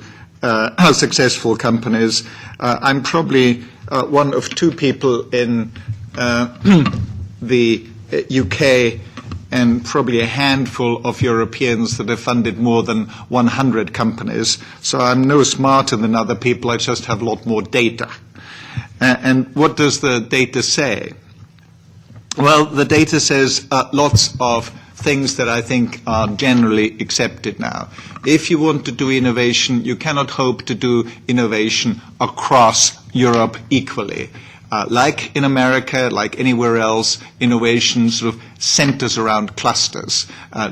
successful companies. I'm probably one of two people in the UK and probably a handful of Europeans that have funded more than 100 companies. So I'm no smarter than other people, I just have a lot more data. And what does the data say? Well, the data says lots of things that I think are generally accepted now. If you want to do innovation, you cannot hope to do innovation across Europe equally. Like in America, like anywhere else, innovation sort of centers around clusters,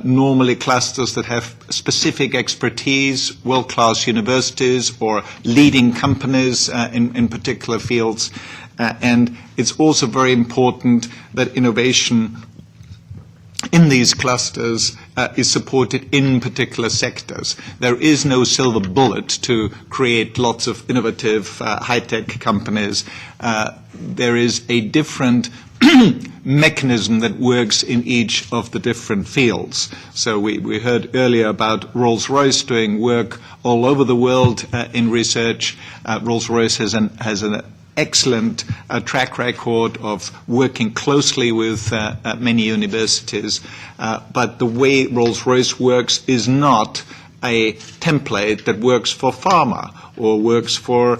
normally clusters that have specific expertise, world-class universities or leading companies in particular fields. And it's also very important that innovation in these clusters is supported in particular sectors. There is no silver bullet to create lots of innovative high-tech companies. There is a different mechanism that works in each of the different fields. So we heard earlier about Rolls-Royce doing work all over the world in research. Rolls-Royce has an excellent track record of working closely with many universities. But the way Rolls-Royce works is not a template that works for pharma or works for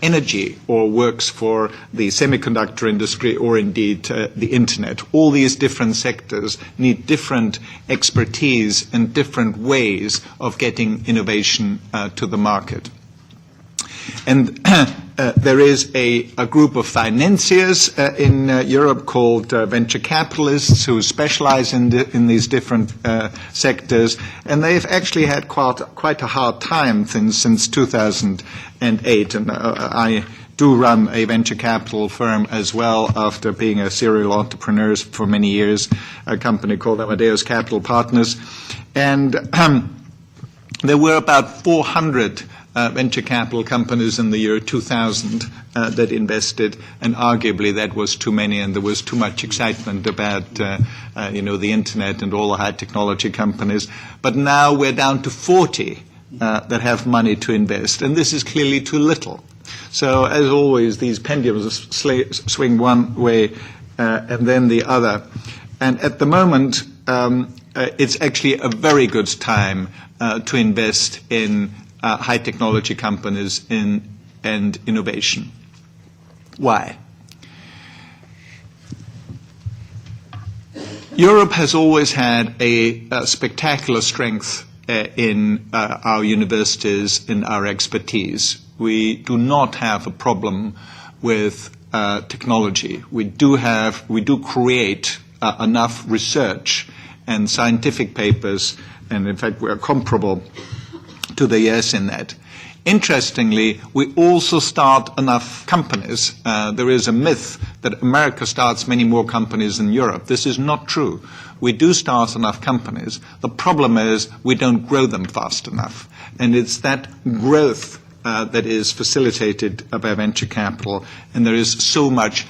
energy or works for the semiconductor industry or indeed the internet. All these different sectors need different expertise and different ways of getting innovation to the market. And there is a group of financiers in Europe called venture capitalists who specialize in these different sectors, and they've actually had quite a hard time since 2008. And I do run a venture capital firm as well after being a serial entrepreneur for many years, a company called Amadeus Capital Partners. And there were about 400 venture capital companies in the year 2000 that invested, and arguably that was too many, and there was too much excitement about the internet and all the high technology companies. But now we're down to 40 that have money to invest, and this is clearly too little. So as always, these pendulums swing one way and then the other. And at the moment, it's actually a very good time to invest in high technology companies and innovation. Why? Europe has always had a spectacular strength in our universities and our expertise. We do not have a problem with technology. We do create enough research and scientific papers, and in fact we are comparable to the US in that. Interestingly, we also start enough companies. There is a myth that America starts many more companies than Europe. This is not true. We do start enough companies. The problem is we don't grow them fast enough. And it's that growth that is facilitated by venture capital, and there is so much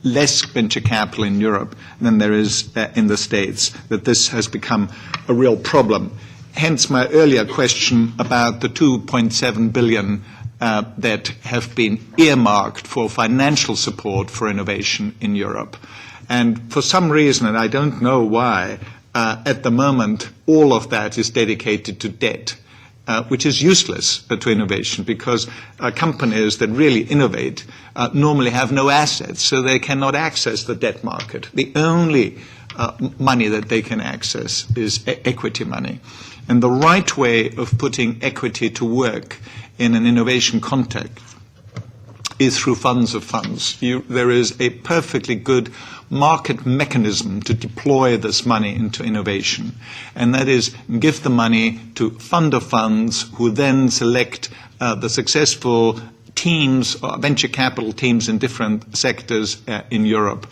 less venture capital in Europe than there is in the States, that this has become a real problem. Hence my earlier question about the 2.7 billion that have been earmarked for financial support for innovation in Europe. And for some reason, and I don't know why, at the moment all of that is dedicated to debt, which is useless to innovation, because companies that really innovate normally have no assets, so they cannot access the debt market. The only money that they can access is equity money. And the right way of putting equity to work in an innovation context is through funds of funds. There is a perfectly good market mechanism to deploy this money into innovation, and that is give the money to fund of funds who then select the successful teams, or venture capital teams in different sectors in Europe.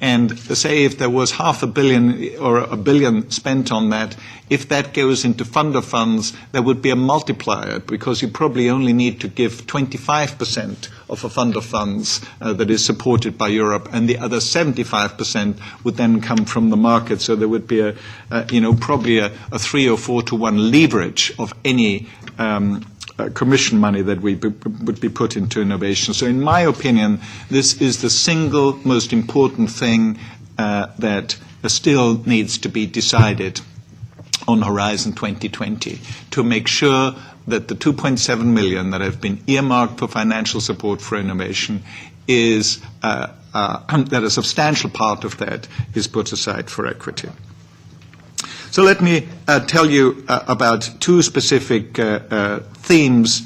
And say if there was $500 million or $1 billion spent on that, if that goes into fund of funds, there would be a multiplier, because you probably only need to give 25% of a fund of funds that is supported by Europe, and the other 75% would then come from the market. So there would be probably a 3 or 4 to 1 leverage of any commission money that would be put into innovation. So in my opinion, this is the single most important thing that still needs to be decided on Horizon 2020, to make sure that the 2.7 million that have been earmarked for financial support for innovation is that a substantial part of that is put aside for equity. So let me tell you about two specific themes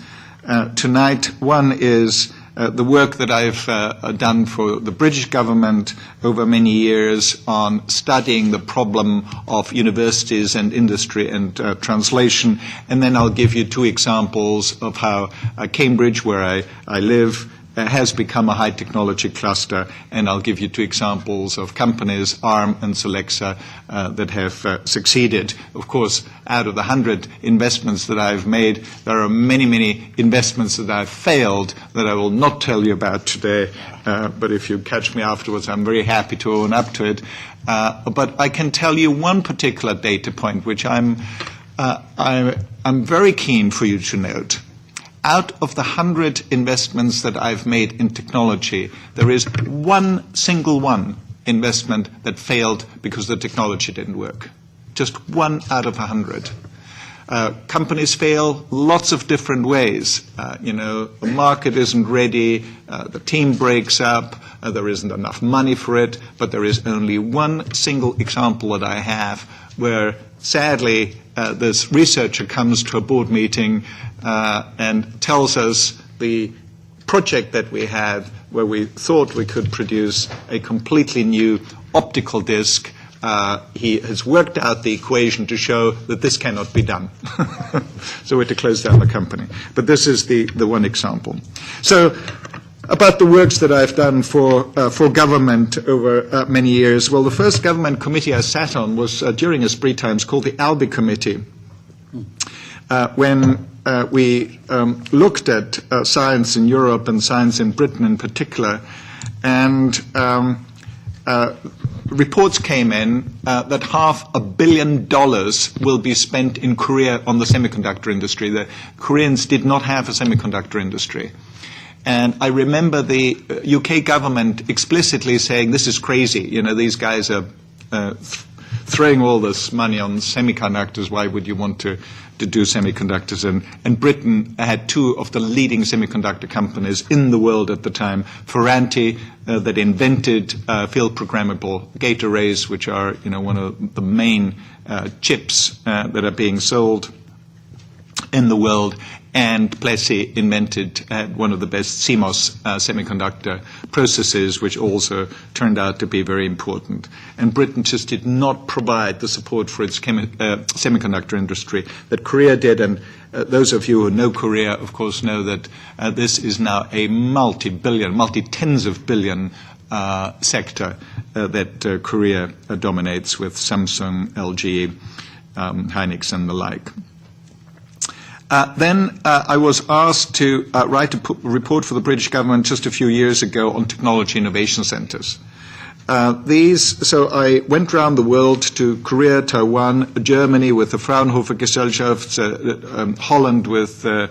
tonight. One is the work that I've done for the British government over many years on studying the problem of universities and industry and translation. And then I'll give you two examples of how Cambridge, where I live, has become a high technology cluster, and I'll give you two examples of companies, ARM and Solexa, that have succeeded. Of course, out of the 100 investments that I've made, there are many, many investments that I've failed that I will not tell you about today, but if you catch me afterwards, I'm very happy to own up to it. But I can tell you one particular data point, which I'm very keen for you to note. Out of the 100 investments that I've made in technology, there is one single investment that failed because the technology didn't work. Just 1 out of 100. Companies fail lots of different ways. The market isn't ready, the team breaks up, there isn't enough money for it, but there is only one single example that I have where, sadly, this researcher comes to a board meeting and tells us the project that we had where we thought we could produce a completely new optical disc. He has worked out the equation to show that this cannot be done. So we had to close down the company. But this is the one example. So about the works that I've done for government over many years. Well, the first government committee I sat on was during Esprit Times called the ALBI Committee. When we looked at science in Europe and science in Britain in particular, and reports came in that $500 million will be spent in Korea on the semiconductor industry. The Koreans did not have a semiconductor industry. And I remember the UK government explicitly saying, this is crazy. These guys are throwing all this money on semiconductors. Why would you want to do semiconductors? And Britain had two of the leading semiconductor companies in the world at the time, Ferranti, that invented field programmable gate arrays, which are one of the main chips that are being sold in the world, and Plessy invented one of the best CMOS semiconductor processes, which also turned out to be very important. And Britain just did not provide the support for its semiconductor industry that Korea did. And those of you who know Korea, of course, know that this is now a multi-billion, multi-tens of billion sector that Korea dominates with Samsung, LG, Hynix, and the like. Then I was asked to write a report for the British government just a few years ago on technology innovation centres. So I went around the world to Korea, Taiwan, Germany with the Fraunhofer Gesellschaft, Holland with the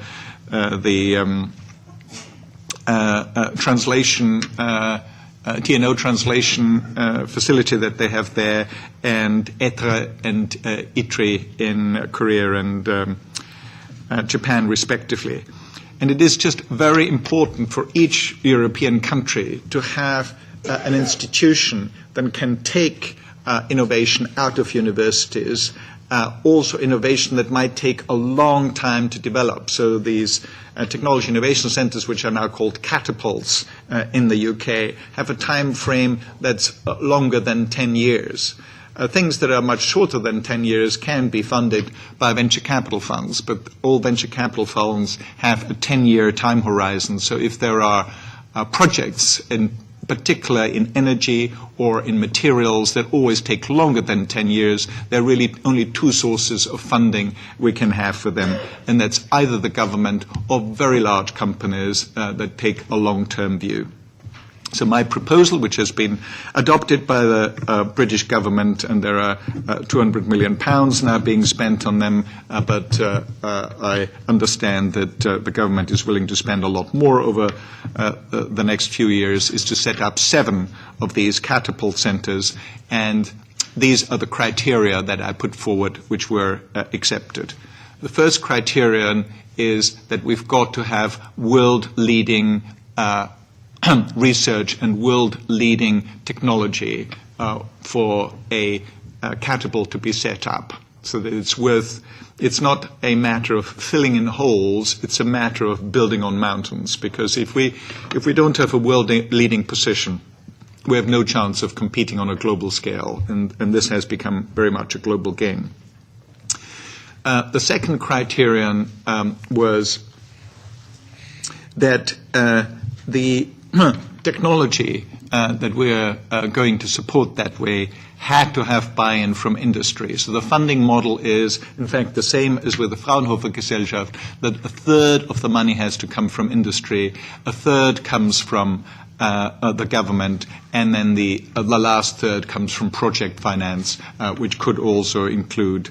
translation, TNO translation facility that they have there, and ETRA and ITRI in Korea and Japan, respectively. And it is just very important for each European country to have an institution that can take innovation out of universities, also innovation that might take a long time to develop. So these technology innovation centres, which are now called catapults in the UK, have a time frame that's longer than 10 years. Things that are much shorter than 10 years can be funded by venture capital funds, but all venture capital funds have a 10-year time horizon. So if there are projects, in particular in energy or in materials, that always take longer than 10 years, there are really only two sources of funding we can have for them, and that's either the government or very large companies that take a long-term view. So my proposal, which has been adopted by the British government, and there are £200 million now being spent on them, but I understand that the government is willing to spend a lot more over the next few years, is to set up 7 of these catapult centres, and these are the criteria that I put forward which were accepted. The first criterion is that we've got to have world-leading research and world-leading technology for a catapult to be set up, so that it's not a matter of filling in holes, it's a matter of building on mountains, because if we don't have a world-leading position, we have no chance of competing on a global scale, and this has become very much a global game. The second criterion was that the technology that we're going to support that way had to have buy-in from industry. So the funding model is, in fact, the same as with the Fraunhofer Gesellschaft, that a third of the money has to come from industry, a third comes from the government, and then the last third comes from project finance, which could also include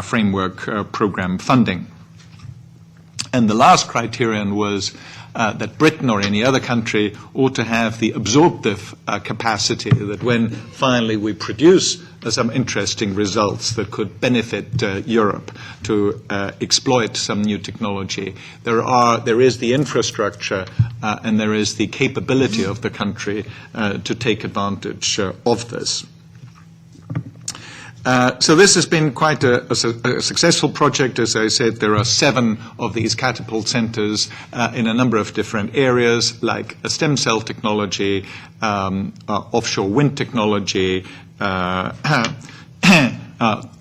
framework program funding. And the last criterion was that Britain or any other country ought to have the absorptive capacity, that when finally we produce some interesting results that could benefit Europe to exploit some new technology, there is the infrastructure and there is the capability of the country to take advantage of this. So this has been quite a successful project. As I said, there are 7 of these catapult centers in a number of different areas, like stem cell technology, offshore wind technology,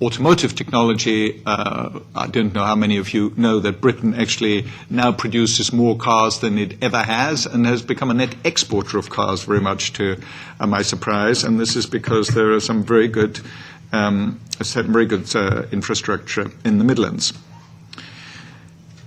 automotive technology. I don't know how many of you know that Britain actually now produces more cars than it ever has and has become a net exporter of cars, very much to my surprise. And this is because there are some very good infrastructure in the Midlands.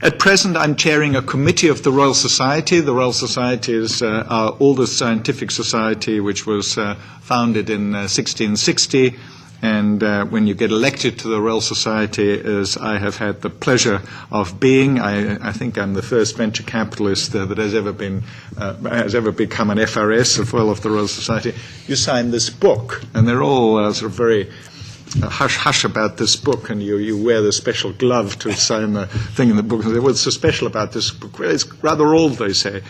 At present, I'm chairing a committee of the Royal Society. The Royal Society is our oldest scientific society, which was founded in 1660. And when you get elected to the Royal Society, as I have had the pleasure of being, I think I'm the first venture capitalist that has ever become an FRS of the Royal Society. You sign this book, and they're all sort of very hush about this book, and you wear the special glove to sign the thing in the book. And they say, what's so special about this book? Well, it's rather old, they say.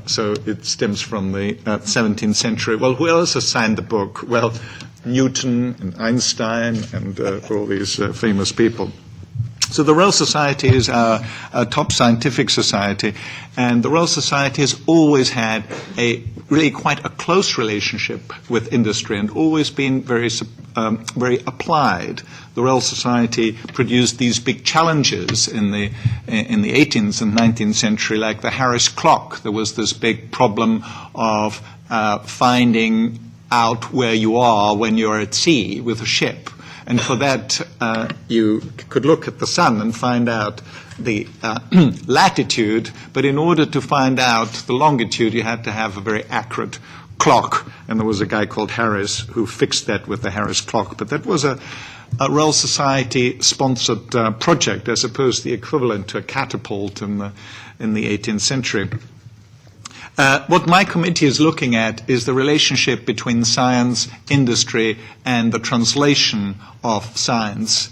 So it stems from the 17th century. Well, who else has signed the book? Well, Newton and Einstein and all these famous people. So the Royal Society is our top scientific society, and the Royal Society has always had really quite a close relationship with industry and always been very applied. The Royal Society produced these big challenges in the 18th and 19th century, like the Harris clock. There was this big problem of finding out where you are when you're at sea with a ship. And for that, you could look at the sun and find out the latitude, but in order to find out the longitude, you had to have a very accurate clock. And there was a guy called Harris who fixed that with the Harris clock. But that was a Royal Society-sponsored project, as opposed to the equivalent to a catapult in the 18th century. What my committee is looking at is the relationship between science, industry, and the translation of science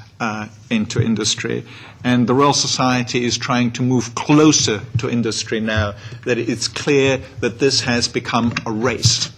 into industry. And the Royal Society is trying to move closer to industry now, that it's clear that this has become a race.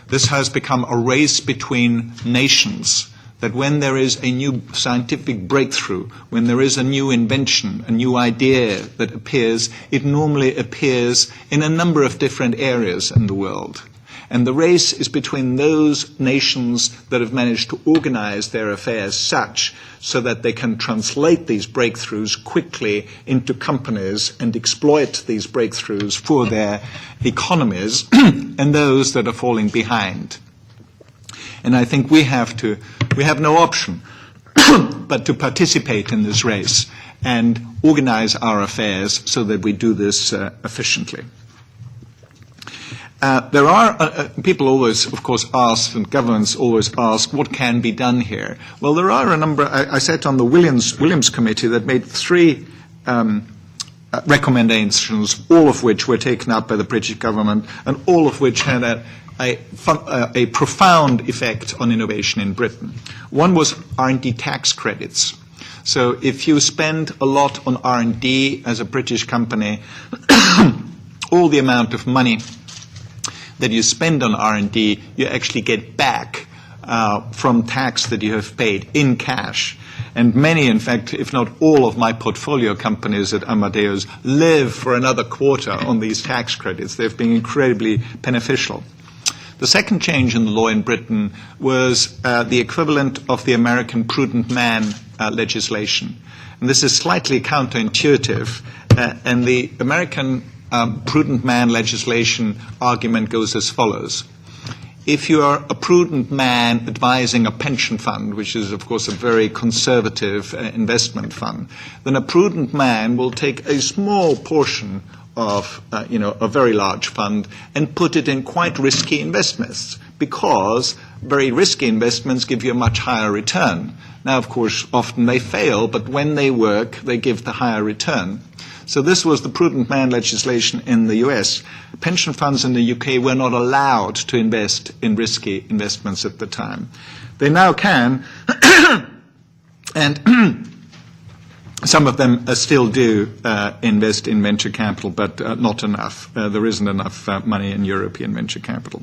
This has become a race between nations, that when there is a new scientific breakthrough, when there is a new invention, a new idea that appears, it normally appears in a number of different areas in the world. And the race is between those nations that have managed to organize their affairs such so that they can translate these breakthroughs quickly into companies and exploit these breakthroughs for their economies, and those that are falling behind. And I think we have no option but to participate in this race and organize our affairs so that we do this efficiently. There are people always, of course, ask, and governments always ask, what can be done here? Well, there are a number. I sat on the Williams Committee that made 3 recommendations, all of which were taken up by the British government, and all of which had a profound effect on innovation in Britain. One was R&D tax credits. So if you spend a lot on R&D as a British company, all the amount of money that you spend on R&D, you actually get back from tax that you have paid in cash. And many, in fact, if not all of my portfolio companies at Amadeus live for another quarter on these tax credits. They've been incredibly beneficial. The second change in the law in Britain was the equivalent of the American prudent man legislation. And this is slightly counterintuitive. And the American prudent man legislation argument goes as follows. If you are a prudent man advising a pension fund, which is, of course, a very conservative investment fund, then a prudent man will take a small portion of, a very large fund and put it in quite risky investments, because very risky investments give you a much higher return. Now, of course, often they fail, but when they work, they give the higher return. So this was the prudent man legislation in the US. Pension funds in the UK were not allowed to invest in risky investments at the time. They now can, and some of them still do invest in venture capital, but not enough. There isn't enough money in European venture capital.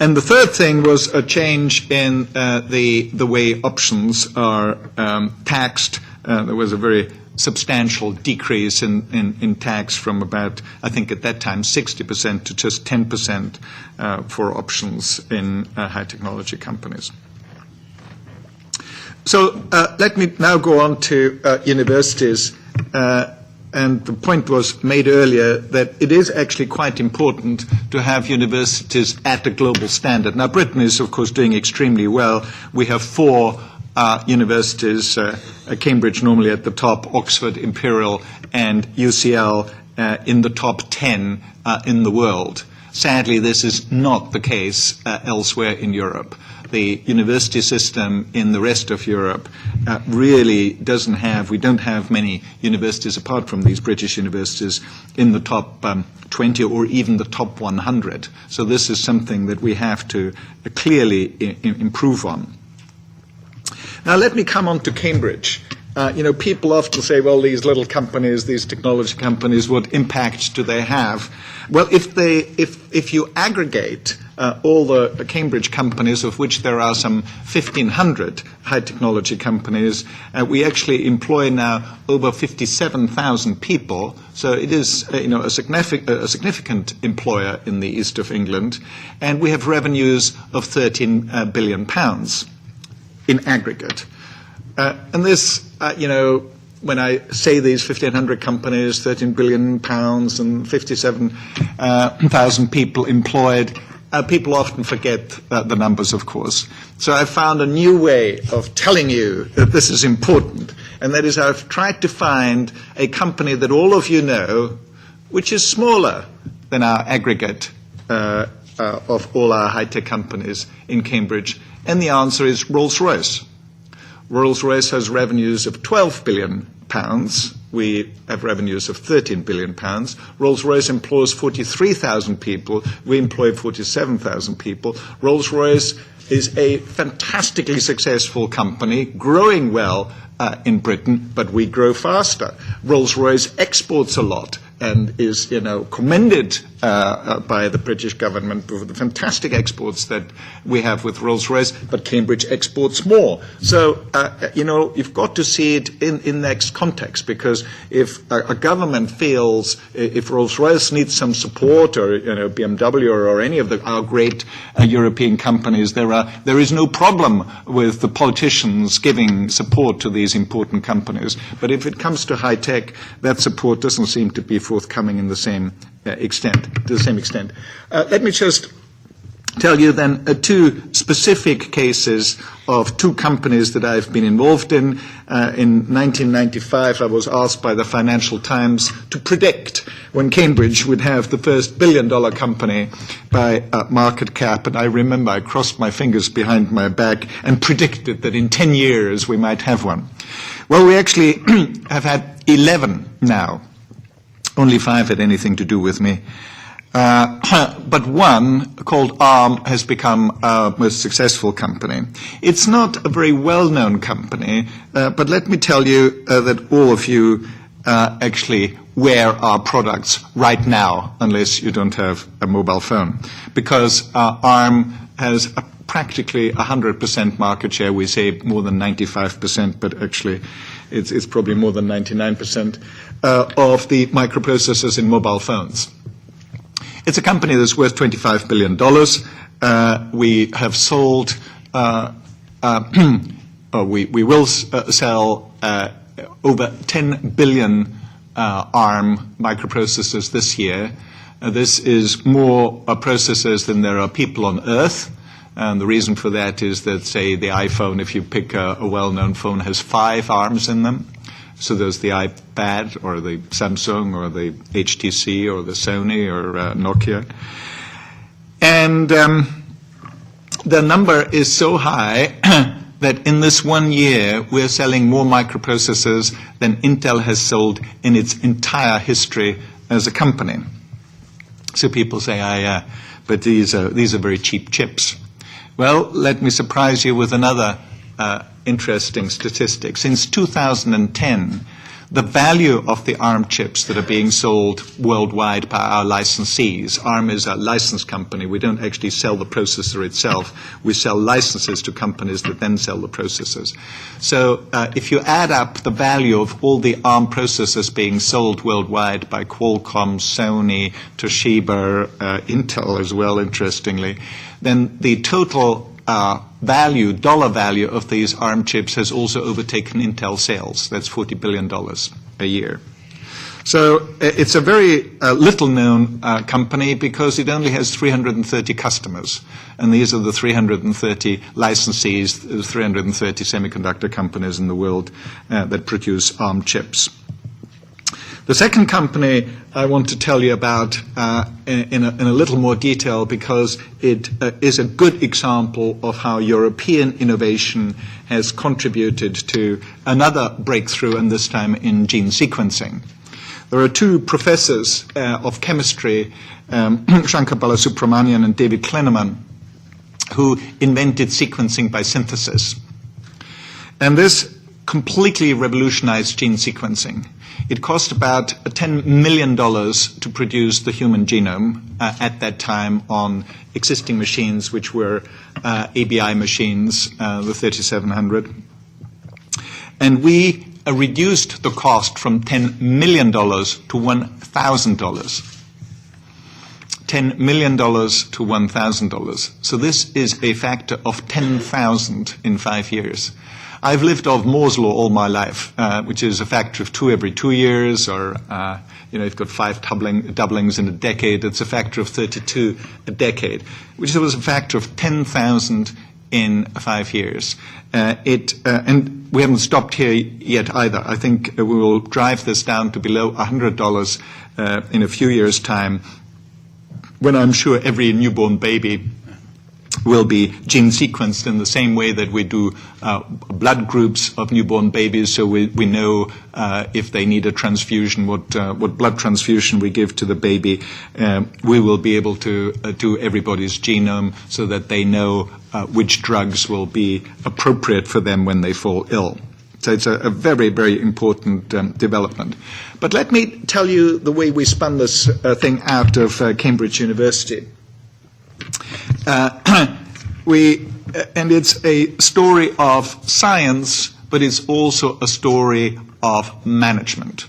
And the third thing was a change in the way options are taxed. There was a very substantial decrease in tax from about, I think at that time, 60% to just 10% for options in high technology companies. So let me now go on to universities. And the point was made earlier that it is actually quite important to have universities at a global standard. Now, Britain is, of course, doing extremely well. We have 4 universities, Cambridge normally at the top, Oxford, Imperial, and UCL in the top 10 in the world. Sadly, this is not the case elsewhere in Europe. The university system in the rest of Europe really doesn't have, we don't have many universities apart from these British universities in the top 20 or even the top 100. So this is something that we have to clearly improve on. Now let me come on to Cambridge. People often say, well, these little companies, these technology companies, what impact do they have? Well, if you aggregate all the Cambridge companies, of which there are some 1,500 high technology companies, we actually employ now over 57,000 people. So it is, a significant employer in the east of England, and we have revenues of £13 billion in aggregate. And this, when I say these 1,500 companies, £13 billion and 57,000 people employed, people often forget the numbers, of course. So I found a new way of telling you that this is important, and that is I've tried to find a company that all of you know, which is smaller than our aggregate of all our high-tech companies in Cambridge, and the answer is Rolls-Royce. Rolls-Royce has revenues of £12 billion. We have revenues of £13 billion. Rolls-Royce employs 43,000 people. We employ 47,000 people. Rolls-Royce is a fantastically successful company, growing well in Britain, but we grow faster. Rolls-Royce exports a lot and is, commended by the British government for the fantastic exports that we have with Rolls-Royce, but Cambridge exports more. So, you've got to see it in next context, because if a government feels, if Rolls-Royce needs some support, or, BMW or any of our great European companies, there is no problem with the politicians giving support to these important companies. But if it comes to high tech, that support doesn't seem to be forthcoming in the same extent. Let me just tell you then 2 specific cases of 2 companies that I've been involved in. In 1995, I was asked by the Financial Times to predict when Cambridge would have the first billion-dollar company by market cap, and I remember I crossed my fingers behind my back and predicted that in 10 years we might have one. Well, we actually have had 11 now. Only 5 had anything to do with me. But one, called ARM, has become our most successful company. It's not a very well-known company, but let me tell you that all of you actually wear our products right now, unless you don't have a mobile phone, because ARM has practically 100% market share. We say more than 95%, but actually it's probably more than 99% of the microprocessors in mobile phones. It's a company that's worth $25 billion. We have sold, we will sell over 10 billion ARM microprocessors this year. This is more processors than there are people on Earth. And the reason for that is that, say, the iPhone, if you pick a well-known phone, has 5 ARMs in them. So there's the iPad or the Samsung or the HTC or the Sony or Nokia. And the number is so high that in this 1 year, we're selling more microprocessors than Intel has sold in its entire history as a company. So people say, but these are very cheap chips. Well, let me surprise you with another interesting statistic. Since 2010, the value of the ARM chips that are being sold worldwide by our licensees. ARM is a license company. We don't actually sell the processor itself. We sell licenses to companies that then sell the processors. So if you add up the value of all the ARM processors being sold worldwide by Qualcomm, Sony, Toshiba, Intel as well, interestingly, then the total dollar value of these ARM chips has also overtaken Intel sales. That's $40 billion a year. So it's a very little-known company because it only has 330 customers. And these are the 330 licensees, the 330 semiconductor companies in the world that produce ARM chips. The second company I want to tell you about in a little more detail because it is a good example of how European innovation has contributed to another breakthrough, and this time in gene sequencing. There are 2 professors of chemistry, Shankar Balasubramanian and David Klinneman, who invented sequencing by synthesis. And this completely revolutionized gene sequencing. It cost about $10 million to produce the human genome at that time on existing machines, which were ABI machines, the 3700. And we reduced the cost from $10 million to $1,000. $10 million to $1,000. So this is a factor of 10,000 in 5 years. I've lived off Moore's law all my life, which is a factor of 2 every 2 years, or you've got 5 doublings in a decade. It's a factor of 32 a decade, which was a factor of 10,000 in 5 years. And we haven't stopped here yet either. I think we will drive this down to below $100 in a few years' time, when I'm sure every newborn baby will be gene sequenced in the same way that we do blood groups of newborn babies, so we know if they need a transfusion, what blood transfusion we give to the baby. We will be able to do everybody's genome so that they know which drugs will be appropriate for them when they fall ill. So it's a very, very important development. But let me tell you the way we spun this thing out of Cambridge University. And it's a story of science, but it's also a story of management.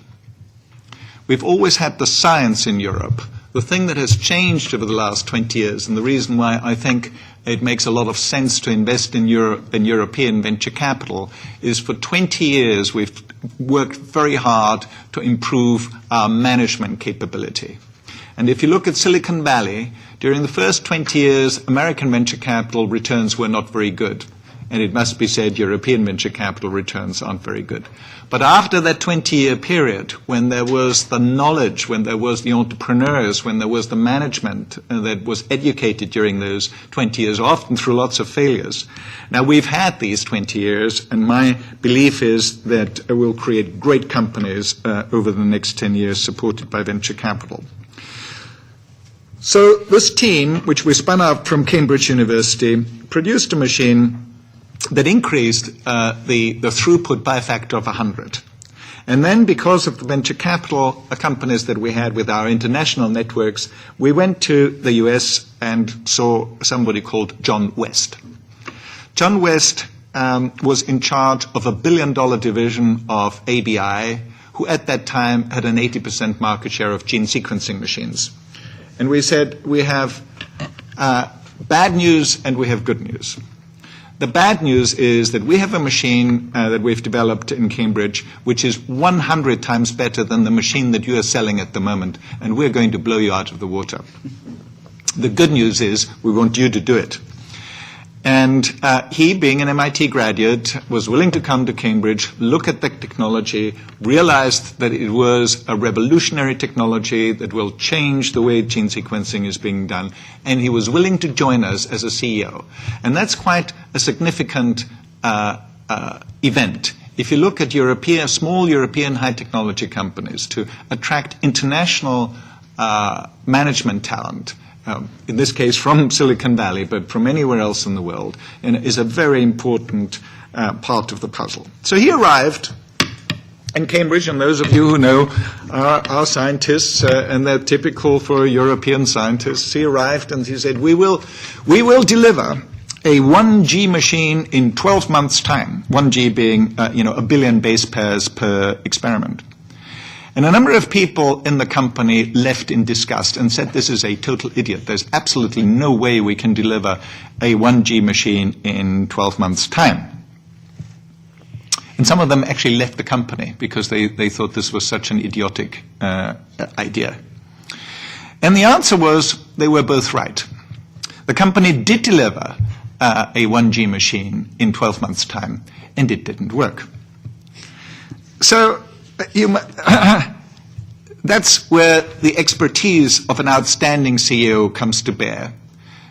We've always had the science in Europe. The thing that has changed over the last 20 years, and the reason why I think it makes a lot of sense to invest in European venture capital, is for 20 years we've worked very hard to improve our management capability. And if you look at Silicon Valley, during the first 20 years, American venture capital returns were not very good. And it must be said, European venture capital returns aren't very good. But after that 20-year period, when there was the knowledge, when there was the entrepreneurs, when there was the management that was educated during those 20 years, often through lots of failures. Now, we've had these 20 years, and my belief is that we'll create great companies over the next 10 years supported by venture capital. So this team, which we spun out from Cambridge University, produced a machine that increased the throughput by a factor of 100. And then, because of the venture capital companies that we had with our international networks, we went to the US and saw somebody called John West. John West was in charge of a $1 billion division of ABI, who at that time had an 80% market share of gene sequencing machines. And we said, we have bad news and we have good news. The bad news is that we have a machine that we've developed in Cambridge which is 100 times better than the machine that you are selling at the moment, and we're going to blow you out of the water. The good news is we want you to do it. And he, being an MIT graduate, was willing to come to Cambridge, look at the technology, realized that it was a revolutionary technology that will change the way gene sequencing is being done, and he was willing to join us as a CEO. And that's quite a significant event. If you look at small European high technology companies to attract international management talent, in this case from Silicon Valley, but from anywhere else in the world, and is a very important part of the puzzle. So he arrived in Cambridge, and those of you who know our scientists, and they're typical for European scientists, he arrived and he said, we will deliver a 1G machine in 12 months' time, 1G being, 1 billion base pairs per experiment. And a number of people in the company left in disgust and said, this is a total idiot. There's absolutely no way we can deliver a 1G machine in 12 months' time. And some of them actually left the company because they thought this was such an idiotic idea. And the answer was they were both right. The company did deliver a 1G machine in 12 months' time, and it didn't work. So that's where the expertise of an outstanding CEO comes to bear.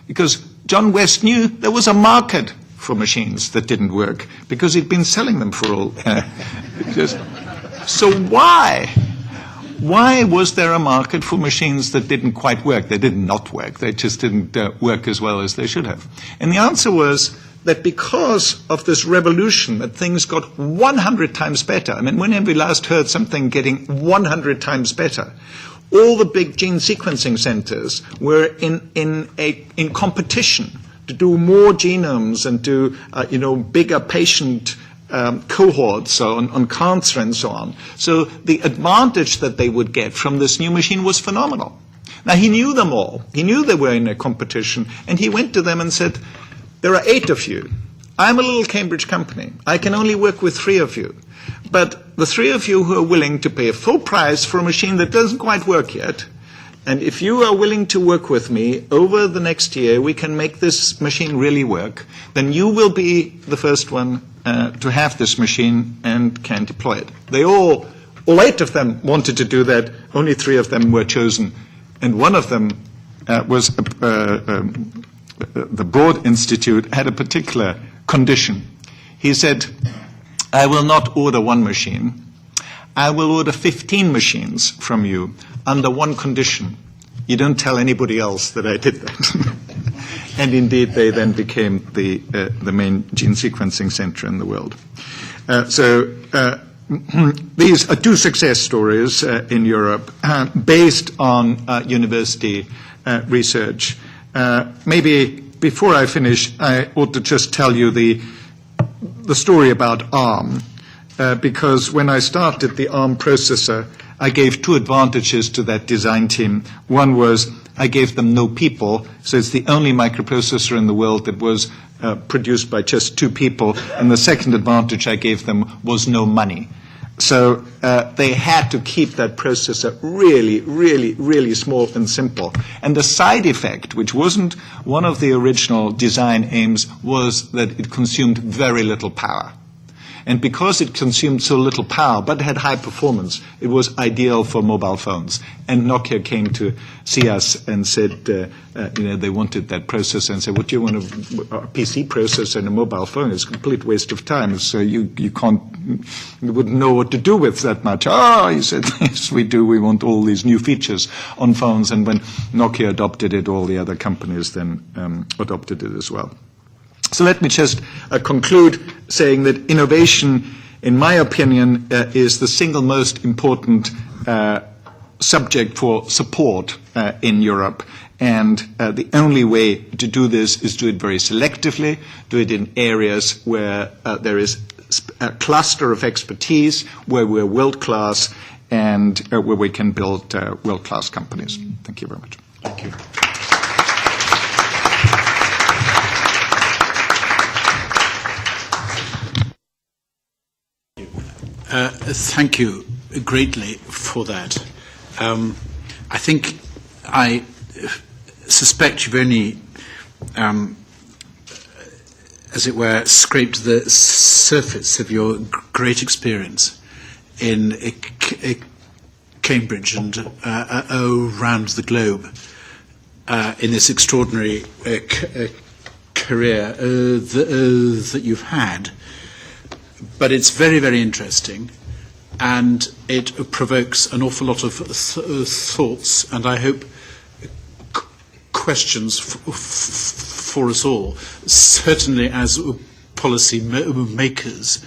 Because John West knew there was a market for machines that didn't work, because he'd been selling them for all. So why? Why was there a market for machines that didn't quite work? They did not work. They just didn't work as well as they should have. And the answer was that because of this revolution, that things got 100 times better. I mean, when have we last heard something getting 100 times better? All the big gene sequencing centers were in competition to do more genomes and do bigger patient cohorts on cancer and so on. So the advantage that they would get from this new machine was phenomenal. Now, he knew them all. He knew they were in a competition, and he went to them and said, there are 8 of you. I'm a little Cambridge company. I can only work with 3 of you. But the 3 of you who are willing to pay a full price for a machine that doesn't quite work yet, and if you are willing to work with me over the next year, we can make this machine really work, then you will be the first one to have this machine and can deploy it. They all 8 of them wanted to do that. Only 3 of them were chosen. And one of them was the Broad Institute had a particular condition. He said, I will not order 1 machine. I will order 15 machines from you under one condition. You don't tell anybody else that I did that. And indeed, they then became the main gene sequencing center in the world. These are 2 success stories in Europe based on university research. Maybe before I finish, I ought to just tell you the story about ARM, because when I started the ARM processor, I gave 2 advantages to that design team. One was I gave them no people, so it's the only microprocessor in the world that was produced by just 2 people. And the second advantage I gave them was no money. So they had to keep that processor really, really, really small and simple. And the side effect, which wasn't one of the original design aims, was that it consumed very little power. And because it consumed so little power, but had high performance, it was ideal for mobile phones. And Nokia came to see us and said, they wanted that processor, and said, what do you want, a PC processor and a mobile phone? It's a complete waste of time. So you wouldn't know what to do with that much. He said, yes, we do. We want all these new features on phones. And when Nokia adopted it, all the other companies then adopted it as well. So let me just conclude saying that innovation, in my opinion, is the single most important subject for support in Europe. And the only way to do this is do it very selectively, do it in areas where there is a cluster of expertise, where we're world-class, and where we can build world-class companies. Thank you very much. Thank you. Thank you greatly for that. I think I suspect you've only, as it were, scraped the surface of your great experience in Cambridge and around the globe in this extraordinary career that you've had. But it's very, very interesting, and it provokes an awful lot of thoughts, and I hope questions for us all, certainly as policy makers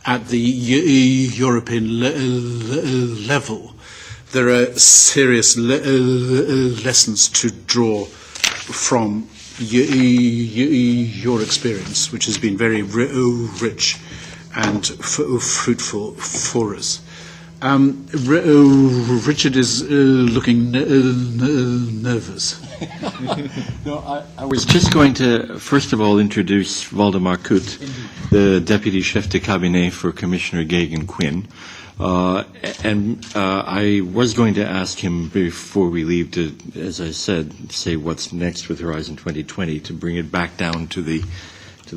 at the European level. There are serious lessons to draw from your experience, which has been very rich and fruitful for us. Richard is looking nervous. No, I was just going to, first of all, introduce Waldemar Kut, the Deputy Chef de Cabinet for Commissioner Gagan Quinn. I was going to ask him before we leave to, as I said, say what's next with Horizon 2020, to bring it back down to the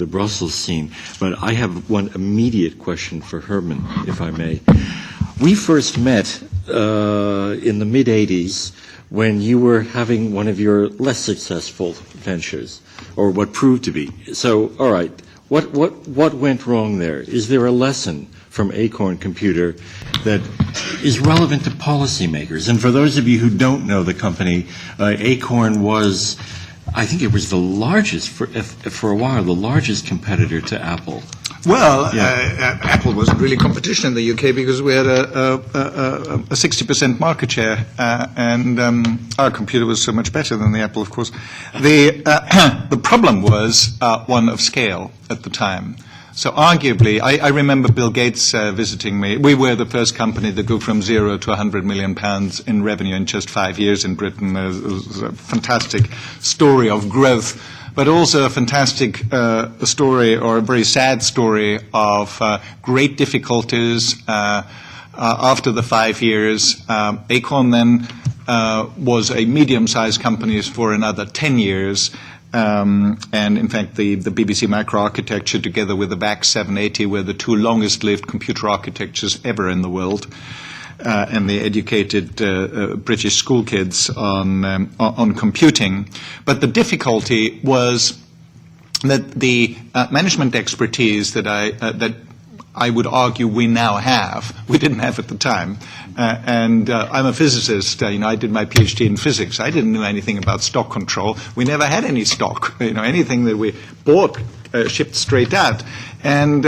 Brussels scene. But I have one immediate question for Hermann, if I may. We first met in the mid-'80s when you were having one of your less successful ventures, or what proved to be. So, all right, what went wrong there? Is there a lesson from Acorn Computer that is relevant to policymakers? And for those of you who don't know the company, Acorn was, I think it was the largest, for a while, the largest competitor to Apple. Well, Apple wasn't really competition in the UK because we had a 60% market share, and our computer was so much better than the Apple, of course. The problem was one of scale at the time. So arguably, I remember Bill Gates visiting me. We were the first company that grew from 0 to £100 million in revenue in just 5 years in Britain. It was a fantastic story of growth, but also a fantastic story, or a very sad story, of great difficulties after the 5 years. Acorn then was a medium-sized company for another 10 years. And in fact, the BBC microarchitecture together with the VAX 780 were the two longest-lived computer architectures ever in the world. And they educated British school kids on computing. But the difficulty was that the management expertise that I would argue we now have, we didn't have at the time. I'm a physicist. I did my PhD in physics. I didn't know anything about stock control. We never had any stock. Anything that we bought shipped straight out. And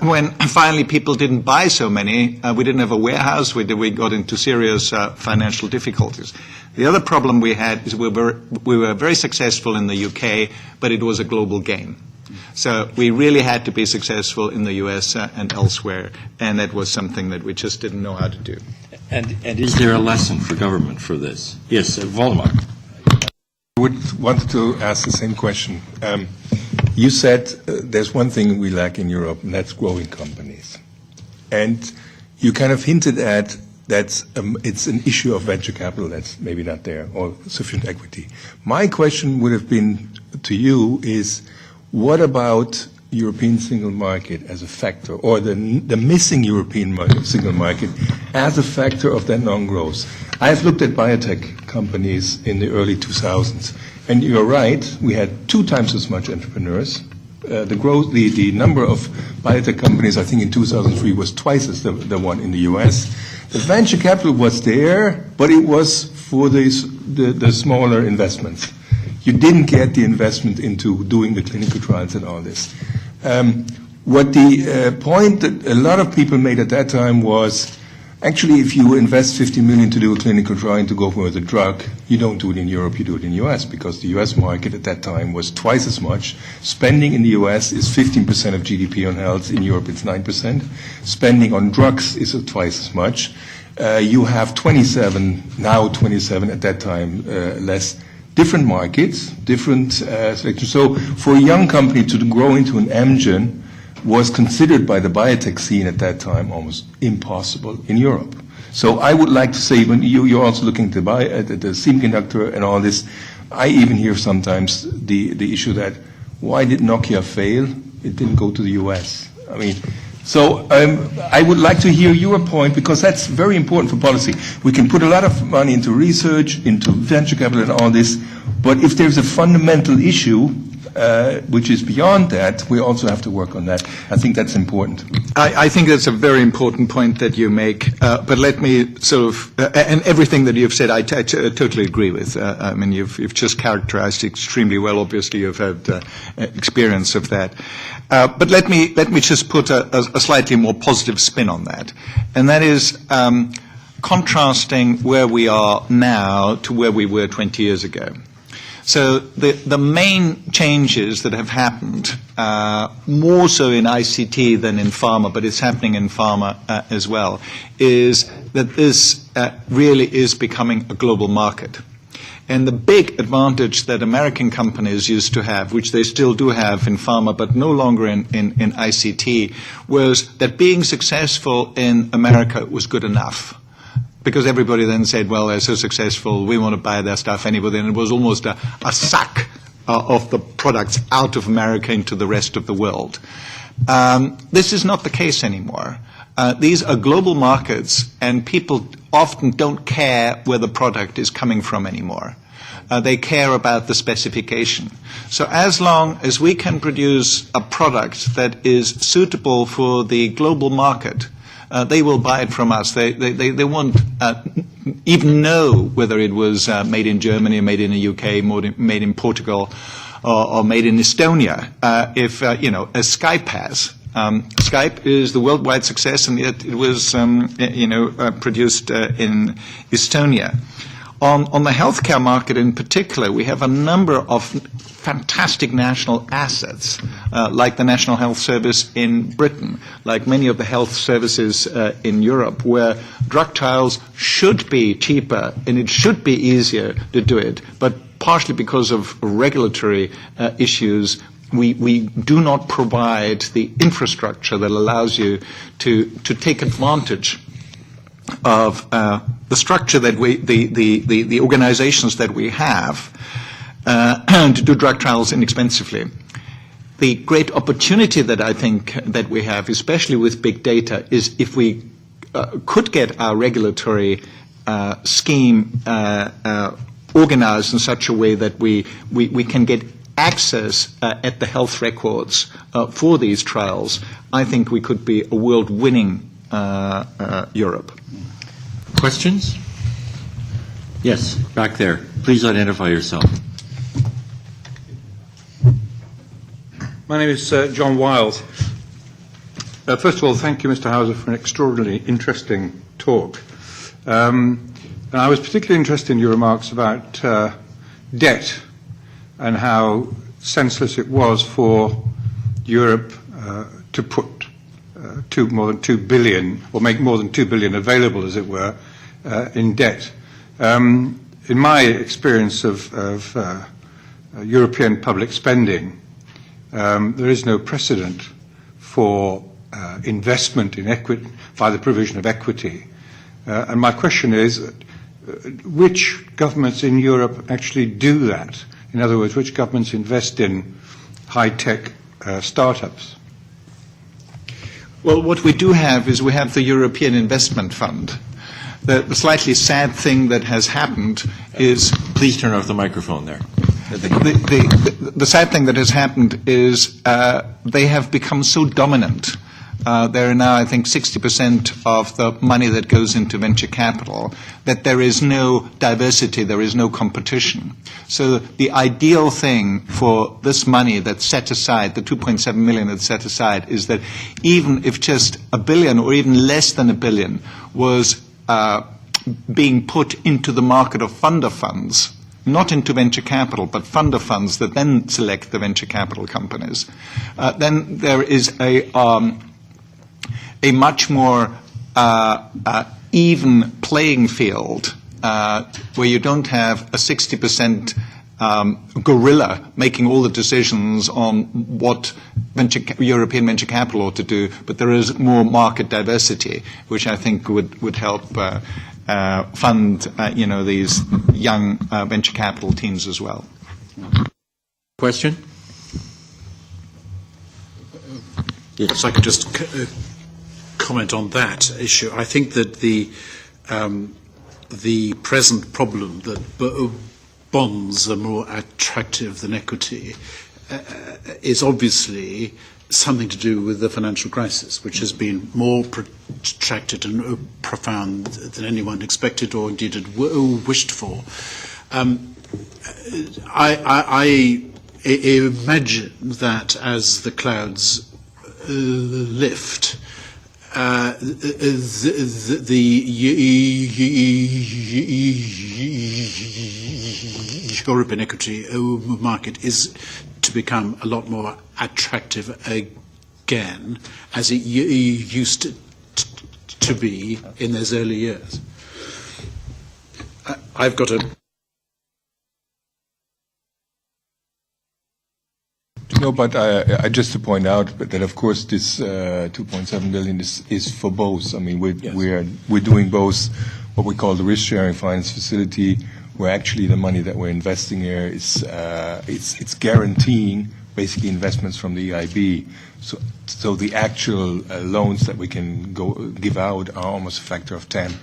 when finally people didn't buy so many, we didn't have a warehouse. We got into serious financial difficulties. The other problem we had is we were very successful in the UK, but it was a global game. So we really had to be successful in the US and elsewhere, and that was something that we just didn't know how to do. And is there a lesson for government for this? Yes, Waldemar. I wanted to ask the same question. You said there's one thing we lack in Europe, and that's growing companies. And you kind of hinted at that it's an issue of venture capital that's maybe not there, or sufficient equity. My question would have been to you is, what about European single market as a factor, or the missing European single market as a factor of that non-growth? I've looked at biotech companies in the early 2000s, and you're right, we had 2 times as much entrepreneurs. The number of biotech companies, I think in 2003, was twice as the one in the US. The venture capital was there, but it was for the smaller investments. You didn't get the investment into doing the clinical trials and all this. What the point that a lot of people made at that time was, actually, if you invest 50 million to do a clinical trial to go for the drug, you don't do it in Europe, you do it in the US, because the US market at that time was twice as much. Spending in the US is 15% of GDP on health. In Europe, it's 9%. Spending on drugs is twice as much. You have 27 at that time, less. Different markets, different selections. So for a young company to grow into an engine was considered by the biotech scene at that time almost impossible in Europe. So I would like to say, when you're also looking at the semiconductor and all this, I even hear sometimes the issue that why did Nokia fail? It didn't go to the US. I mean, so I would like to hear your point, because that's very important for policy. We can put a lot of money into research, into venture capital and all this, but if there's a fundamental issue which is beyond that, we also have to work on that. I think that's important. I think that's a very important point that you make, but let me sort of, and everything that you've said I totally agree with. I mean, you've just characterized extremely well. Obviously, you've had experience of that. But let me just put a slightly more positive spin on that, and that is contrasting where we are now to where we were 20 years ago. So the main changes that have happened, more so in ICT than in pharma, but it's happening in pharma as well, is that this really is becoming a global market. And the big advantage that American companies used to have, which they still do have in pharma, but no longer in ICT, was that being successful in America was good enough. Because everybody then said, well, they're so successful, we want to buy their stuff anyway. And it was almost a suck of the products out of America into the rest of the world. This is not the case anymore. These are global markets, and people often don't care where the product is coming from anymore. They care about the specification. So as long as we can produce a product that is suitable for the global market, they will buy it from us. They won't even know whether it was made in Germany, made in the UK, made in Portugal, or made in Estonia. If as Skype has. Skype is the worldwide success, and yet it was produced in Estonia. On the healthcare market in particular, we have a number of fantastic national assets, like the National Health Service in Britain, like many of the health services in Europe, where drug trials should be cheaper and it should be easier to do it. But partially because of regulatory issues, we do not provide the infrastructure that allows you to take advantage of the structure that the organizations that we have to do drug trials inexpensively. The great opportunity that I think that we have, especially with big data, is if we could get our regulatory scheme organized in such a way that we can get access at the health records for these trials, I think we could be a world-winning Europe. Questions? Yes, back there. Please identify yourself. My name is John Wild. First of all, thank you, Mr. Hauser, for an extraordinarily interesting talk. And I was particularly interested in your remarks about debt and how senseless it was for Europe to put more than 2 billion, or make more than 2 billion available, as it were, in debt. In my experience of European public spending, there is no precedent for investment in equity by the provision of equity. And my question is, which governments in Europe actually do that? In other words, which governments invest in high-tech startups? Well, what we do have is we have the European Investment Fund. The slightly sad thing that has happened is... Please turn off the microphone there. The sad thing that has happened is they have become so dominant. There are now, I think, 60% of the money that goes into venture capital, that there is no diversity, there is no competition. So the ideal thing for this money that's set aside, the 2.7 million that's set aside, is that even if just $1 billion or even less than $1 billion was being put into the market of funder funds, not into venture capital, but funder funds that then select the venture capital companies, then there is a much more even playing field where you don't have a 60% gorilla making all the decisions on what European venture capital ought to do, but there is more market diversity, which I think would help fund these young venture capital teams as well. Question? If I could just comment on that issue. I think that the present problem that bonds are more attractive than equity is obviously something to do with the financial crisis, which has been more protracted and profound than anyone expected or indeed had wished for. I imagine that as the clouds lift, the European equity market is to become a lot more attractive again, as it used to be in those early years. I've got a... No, but I just to point out that of course this 2.7 billion is for both. I mean, we're doing both what we call the risk-sharing finance facility, where actually the money that we're investing here is it's guaranteeing basically investments from the EIB. So the actual loans that we can give out are almost a factor of 10.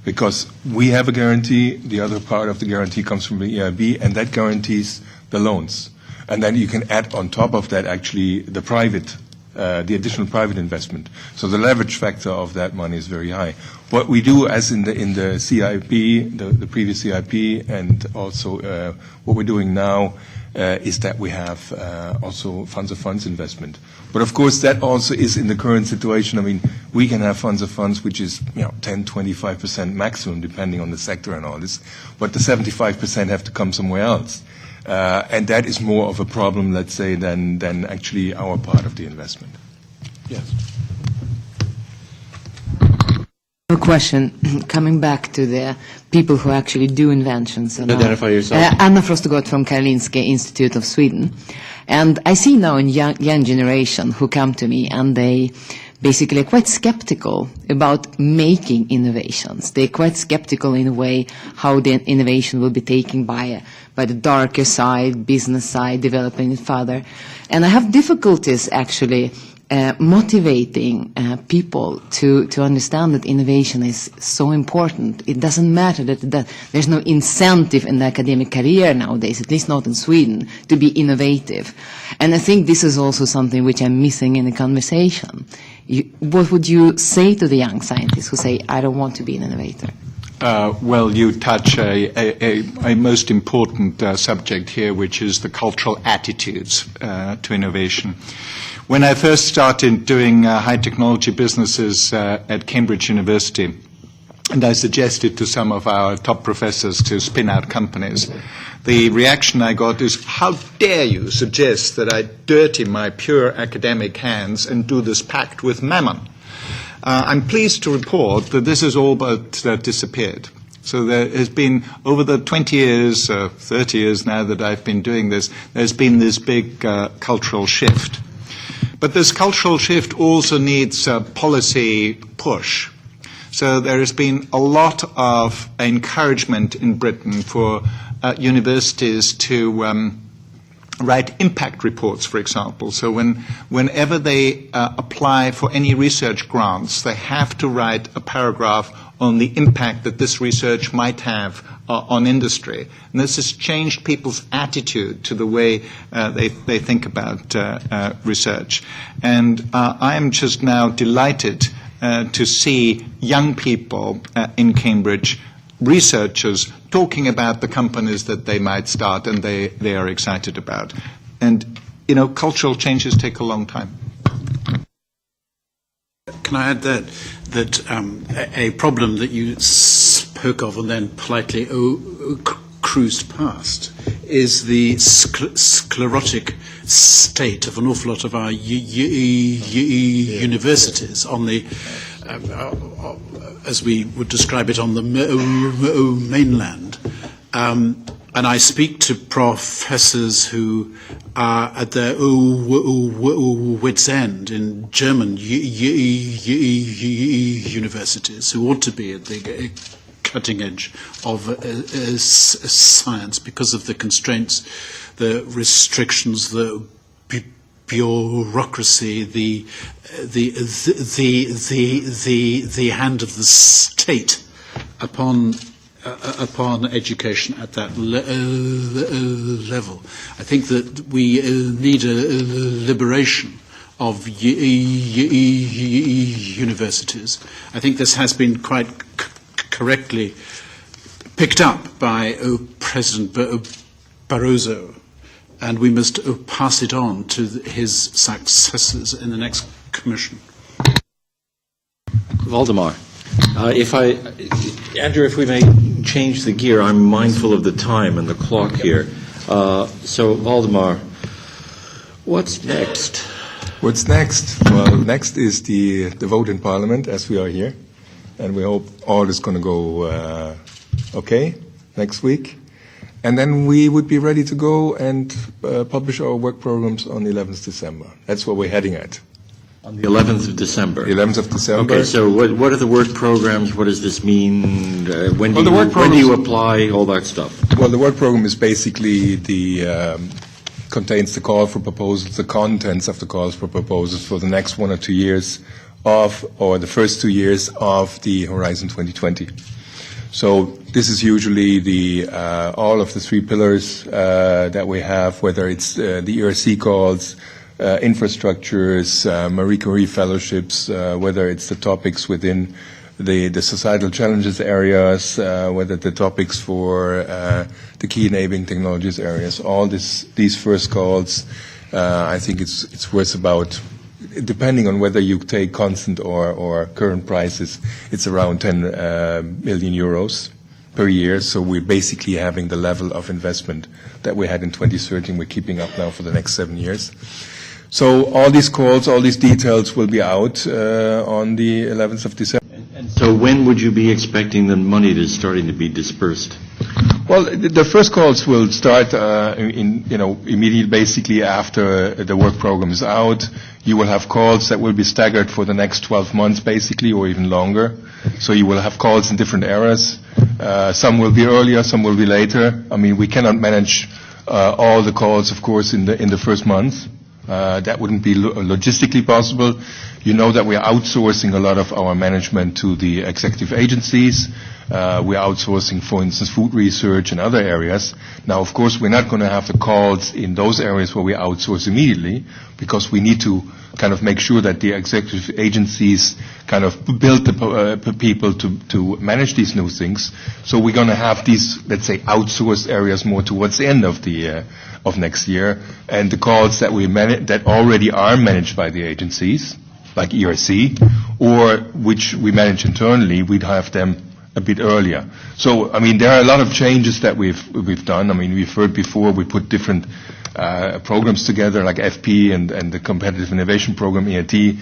Because we have a guarantee, the other part of the guarantee comes from the EIB, and that guarantees the loans. And then you can add on top of that actually the additional private investment. So the leverage factor of that money is very high. What we do, as in the CIP, the previous CIP, and also what we're doing now, is that we have also funds of funds investment. But of course, that also is in the current situation. I mean, we can have funds of funds, which is 10, 25% maximum, depending on the sector and all this. But the 75% have to come somewhere else. And that is more of a problem, let's say, than actually our part of the investment. Yes. A question, coming back to the people who actually do inventions. Identify yourself. Anna Frostegot from Karolinska Institute of Sweden. And I see now in young generation who come to me and they basically are quite skeptical about making innovations. They're quite skeptical in a way how the innovation will be taken by the darker side, business side, developing it further. And I have difficulties actually motivating people to understand that innovation is so important. It doesn't matter that there's no incentive in the academic career nowadays, at least not in Sweden, to be innovative. And I think this is also something which I'm missing in the conversation. What would you say to the young scientists who say, I don't want to be an innovator? Well, you touch a most important subject here, which is the cultural attitudes to innovation. When I first started doing high technology businesses at Cambridge University, and I suggested to some of our top professors to spin out companies, the reaction I got is, how dare you suggest that I dirty my pure academic hands and do this pact with mammon? I'm pleased to report that this has all but disappeared. So there has been, over the 20 years, 30 years now that I've been doing this, there's been this big cultural shift. But this cultural shift also needs a policy push. So there has been a lot of encouragement in Britain for universities to write impact reports, for example. So whenever they apply for any research grants, they have to write a paragraph on the impact that this research might have on industry. And this has changed people's attitude to the way they think about research. And I am just now delighted to see young people in Cambridge, researchers, talking about the companies that they might start and they are excited about. And, cultural changes take a long time. Can I add that a problem that you spoke of and then politely cruised past is the sclerotic state of an awful lot of our universities on the, as we would describe it, on the mainland. and I speak to professors who are at their wits' end in German universities, who ought to be at the cutting edge of science because of the constraints, the restrictions, the bureaucracy, the hand of the state upon education at that level. I think that we need a liberation of universities. I think this has been quite correctly picked up by President Barroso, and we must pass it on to his successors in the next Commission. Waldemar, Andrew, if we may change the gear, I'm mindful of the time and the clock here. So, Waldemar, what's next? What's next? Well, next is the vote in Parliament, as we are here, and we hope all is going to go okay next week. And then we would be ready to go and publish our work programs on the 11th December. That's what we're heading at. On the 11th of December. The 11th of December. Okay, so what are the work programs? What does this mean? When do When you apply? All that stuff. Well, the work program is basically contains the call for proposals, the contents of the calls for proposals for the next 1 or 2 years or the first 2 years of the Horizon 2020. So this is usually all of the 3 pillars that we have, whether it's the ERC calls, infrastructures, Marie Curie fellowships, whether it's the topics within the societal challenges areas, whether the topics for the key enabling technologies areas. All these first calls, I think it's worth about, depending on whether you take constant or current prices, it's around 10 million euros per year. So we're basically having the level of investment that we had in 2013. We're keeping up now for the next 7 years. So all these calls, all these details will be out on the 11th of December. And so when would you be expecting the money to starting to be dispersed? Well, the first calls will start immediately, basically after the work program is out. You will have calls that will be staggered for the next 12 months, basically, or even longer. So you will have calls in different eras. Some will be earlier, some will be later. I mean, we cannot manage all the calls, of course, in the first month. That wouldn't be logistically possible. You know that we are outsourcing a lot of our management to the executive agencies. We're outsourcing, for instance, food research and other areas. Now, of course, we're not going to have the calls in those areas where we outsource immediately, because we need to kind of make sure that the executive agencies kind of build the people to manage these new things. So we're going to have these, let's say, outsourced areas more towards the end of the of next year, and the calls that that already are managed by the agencies, like ERC, or which we manage internally, we'd have them a bit earlier. So, I mean, there are a lot of changes that we've done. I mean, we've heard before we put different programs together, like FP and the Competitive Innovation Program, EIT.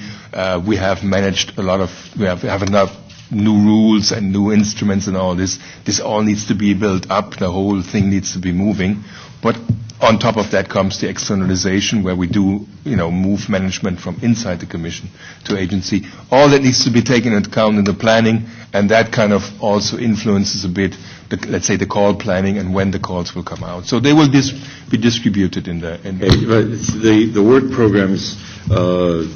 We have managed we have enough new rules and new instruments and all this. This all needs to be built up. The whole thing needs to be moving. But on top of that comes the externalization, where we do, move management from inside the Commission to agency. All that needs to be taken into account in the planning, and that kind of also influences a bit, let's say, the call planning and when the calls will come out. So they will be distributed in the. The work programs,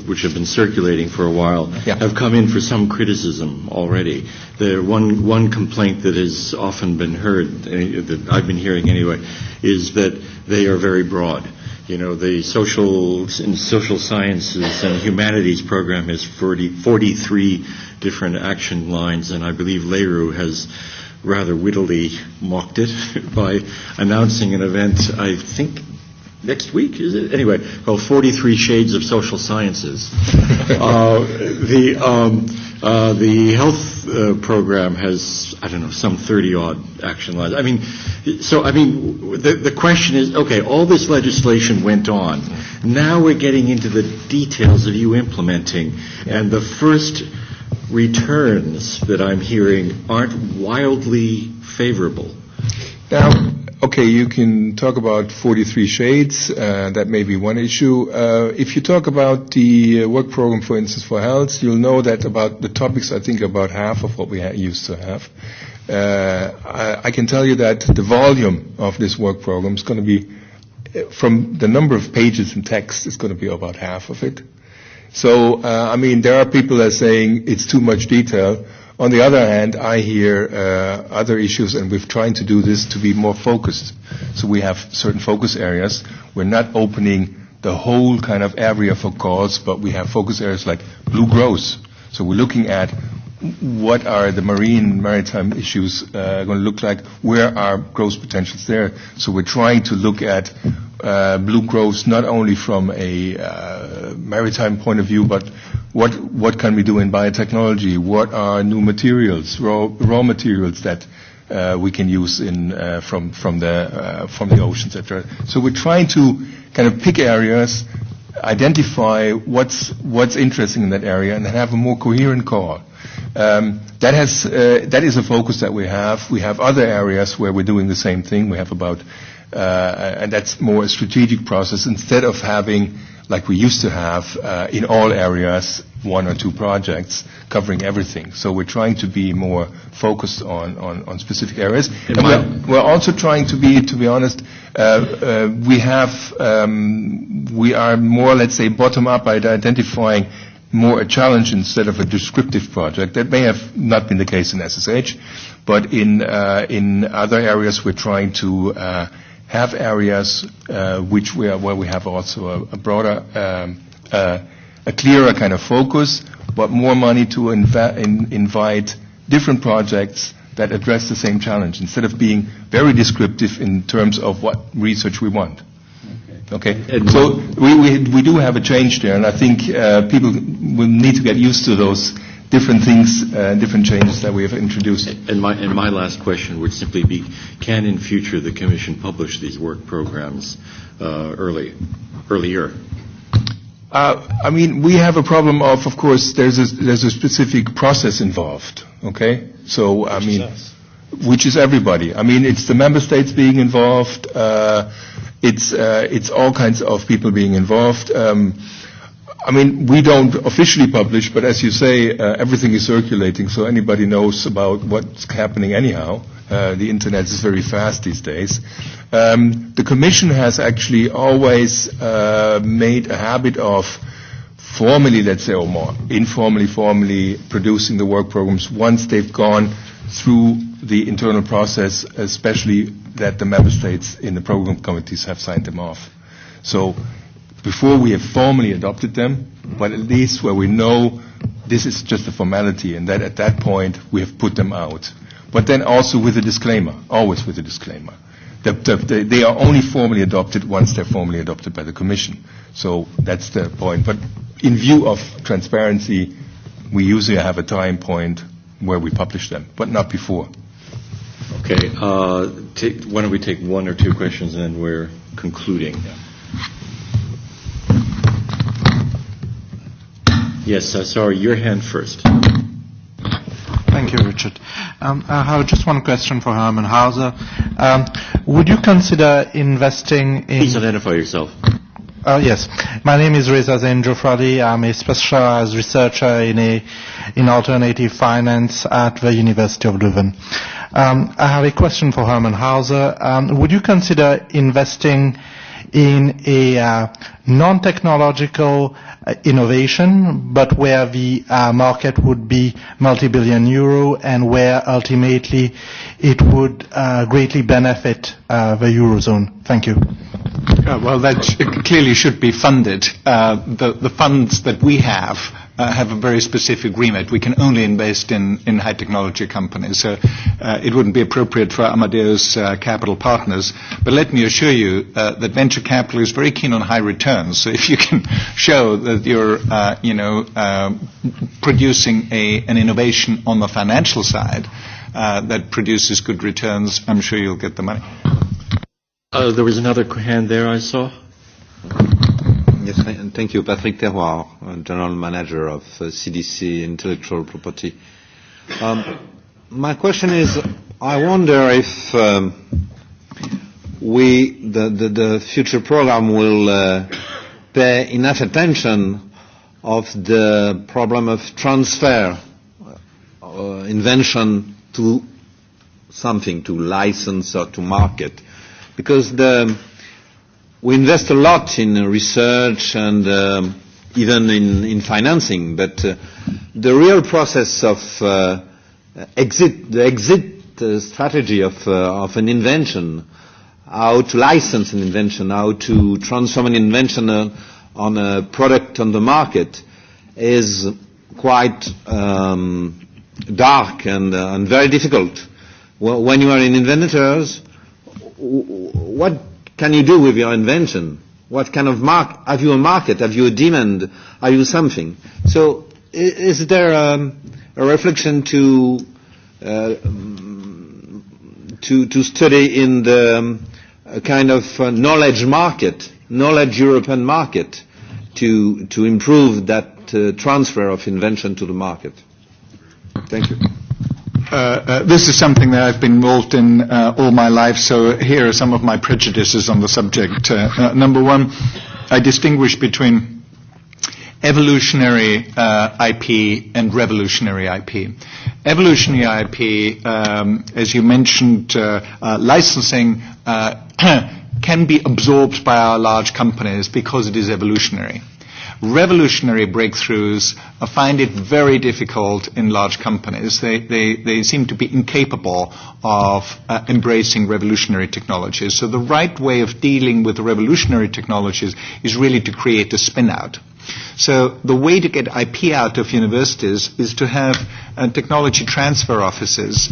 which have been circulating for a while, have come in for some criticism already. The one complaint that has often been heard, that I've been hearing anyway, is that they are very broad. The social sciences and humanities program has 43 different action lines, and I believe Leroux has rather wittily mocked it by announcing an event, I think, next week, is it? Anyway, called 43 Shades of Social Sciences. The health program has, I don't know, some 30-odd action lines. The question is, okay, all this legislation went on. Now we're getting into the details of you implementing, and the first returns that I'm hearing aren't wildly favorable. Now, Okay, you can talk about 43 shades. That may be one issue. If you talk about the work program, for instance, for health, you'll know that about the topics, I think, about half of what we used to have. I can tell you that the volume of this work program is going to be, from the number of pages in text, it's going to be about half of it. So, I mean, there are people that are saying it's too much detail. On the other hand, I hear other issues, and we're trying to do this to be more focused. So we have certain focus areas. We're not opening the whole kind of area for calls, but we have focus areas like blue growth. So we're looking at what are the maritime issues going to look like, where are growth potentials there. So we're trying to look at blue growth not only from a maritime point of view, but what can we do in biotechnology? What are new materials, raw materials that we can use from the oceans, etc. So we're trying to kind of pick areas, identify what's interesting in that area, and then have a more coherent call. That is a focus that we have. We have other areas where we're doing the same thing. We have about, and that's more a strategic process instead of having, like we used to have, in all areas, one or two projects covering everything. So we're trying to be more focused on specific areas. And we're also trying to be honest, we are more, let's say, bottom up by identifying more a challenge instead of a descriptive project. That may have not been the case in SSH, but in other areas we're trying to have areas where we have also a broader, a clearer kind of focus, but more money to invite different projects that address the same challenge instead of being very descriptive in terms of what research we want. Okay. So we do have a change there, and I think people will need to get used to those different things, different changes that we have introduced. And my last question would simply be: can in future the Commission publish these work programs earlier? I mean, we have a problem of course, there's a specific process involved. Okay, so I mean, which is everybody. I mean, it's the member states being involved. It's all kinds of people being involved. I mean, we don't officially publish, but as you say, everything is circulating, so anybody knows about what's happening anyhow. The internet is very fast these days. The Commission has actually always made a habit of formally, let's say, or more formally producing the work programs once they've gone through the internal process, especially that the member states in the program committees have signed them off. So before we have formally adopted them, but at least where we know this is just a formality and that at that point we have put them out. But then also with a disclaimer, always with a disclaimer. They are only formally adopted once they're formally adopted by the Commission. So that's the point. But in view of transparency, we usually have a time point where we publish them, but not before. Okay. Why don't we take one or two questions and then we're concluding. Yes, sorry, your hand first. Thank you, Richard. I have just one question for Hermann Hauser. Would you consider investing in... Please identify yourself. Yes. My name is Reza Zain Jofradi. I'm a specialized researcher in alternative finance at the University of Leuven. I have a question for Hermann Hauser. Would you consider investing in a non-technological innovation, but where the market would be multi-billion euro and where ultimately it would greatly benefit the Eurozone? Thank you. Well, that clearly should be funded. The funds that we have a very specific remit. We can only invest in high technology companies. So it wouldn't be appropriate for Amadeus Capital Partners. But let me assure you that venture capital is very keen on high returns. So if you can show that you're, producing an innovation on the financial side that produces good returns, I'm sure you'll get the money. There was another hand there I saw. Yes, thank you. Patrick Terroir, General Manager of CDC Intellectual Property. My question is, I wonder if the future program will pay enough attention of the problem of transfer, invention to something, to license or to market. Because we invest a lot in research and even in financing, but the real process of the exit strategy of an invention, how to license an invention, how to transform an invention on a product on the market, is quite dark and very difficult. When you are in inventors, what can you do with your invention? What kind of have you a market? Have you a demand? Are you something? So is there a reflection to study in the kind of knowledge market, knowledge European market, to improve that transfer of invention to the market? Thank you. This is something that I've been involved in all my life, so here are some of my prejudices on the subject. Number one, I distinguish between evolutionary IP and revolutionary IP. Evolutionary IP, as you mentioned, licensing can be absorbed by our large companies because it is evolutionary. Revolutionary breakthroughs, I find it very difficult in large companies. They seem to be incapable of embracing revolutionary technologies. So the right way of dealing with the revolutionary technologies is really to create a spin-out. So the way to get IP out of universities is to have technology transfer offices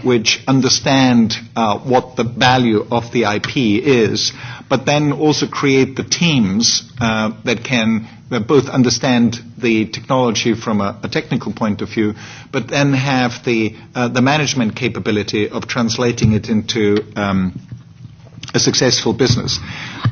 which understand what the value of the IP is, but then also create the teams that can both understand the technology from a technical point of view, but then have the management capability of translating it into a successful business.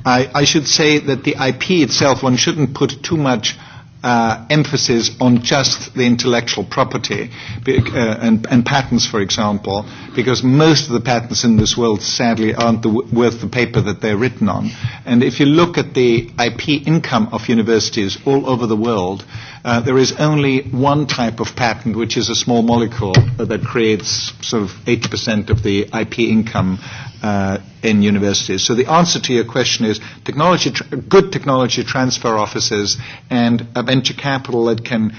I should say that the IP itself, one shouldn't put too much emphasis on just the intellectual property and patents, for example, because most of the patents in this world sadly aren't worth the paper that they're written on. And if you look at the IP income of universities all over the world, there is only one type of patent, which is a small molecule that creates sort of 80% of the IP income in universities. So the answer to your question is good technology transfer offices and a venture capital that can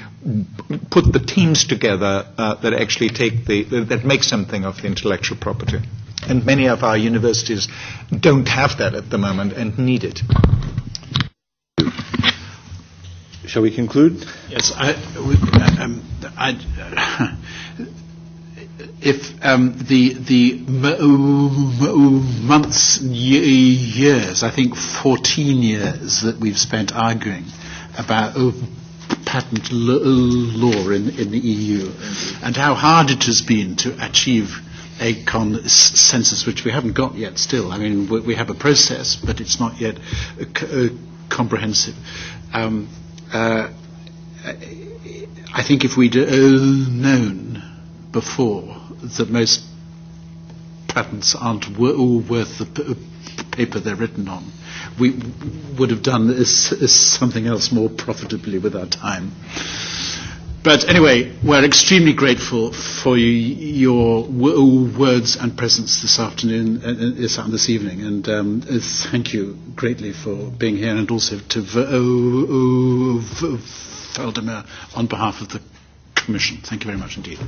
put the teams together that actually that make something of the intellectual property. And many of our universities don't have that at the moment and need it. Shall we conclude? Yes, if the months, years, I think 14 years that we've spent arguing about patent law in the EU, and how hard it has been to achieve a consensus, which we haven't got yet still. I mean, we have a process, but it's not yet comprehensive. I think if we'd known before that most patents aren't worth the paper they're written on, we would have done something else more profitably with our time. But anyway, we're extremely grateful for your words and presence this afternoon, this evening, and thank you greatly for being here, and also to Valdemar on behalf of the Commission. Thank you very much indeed.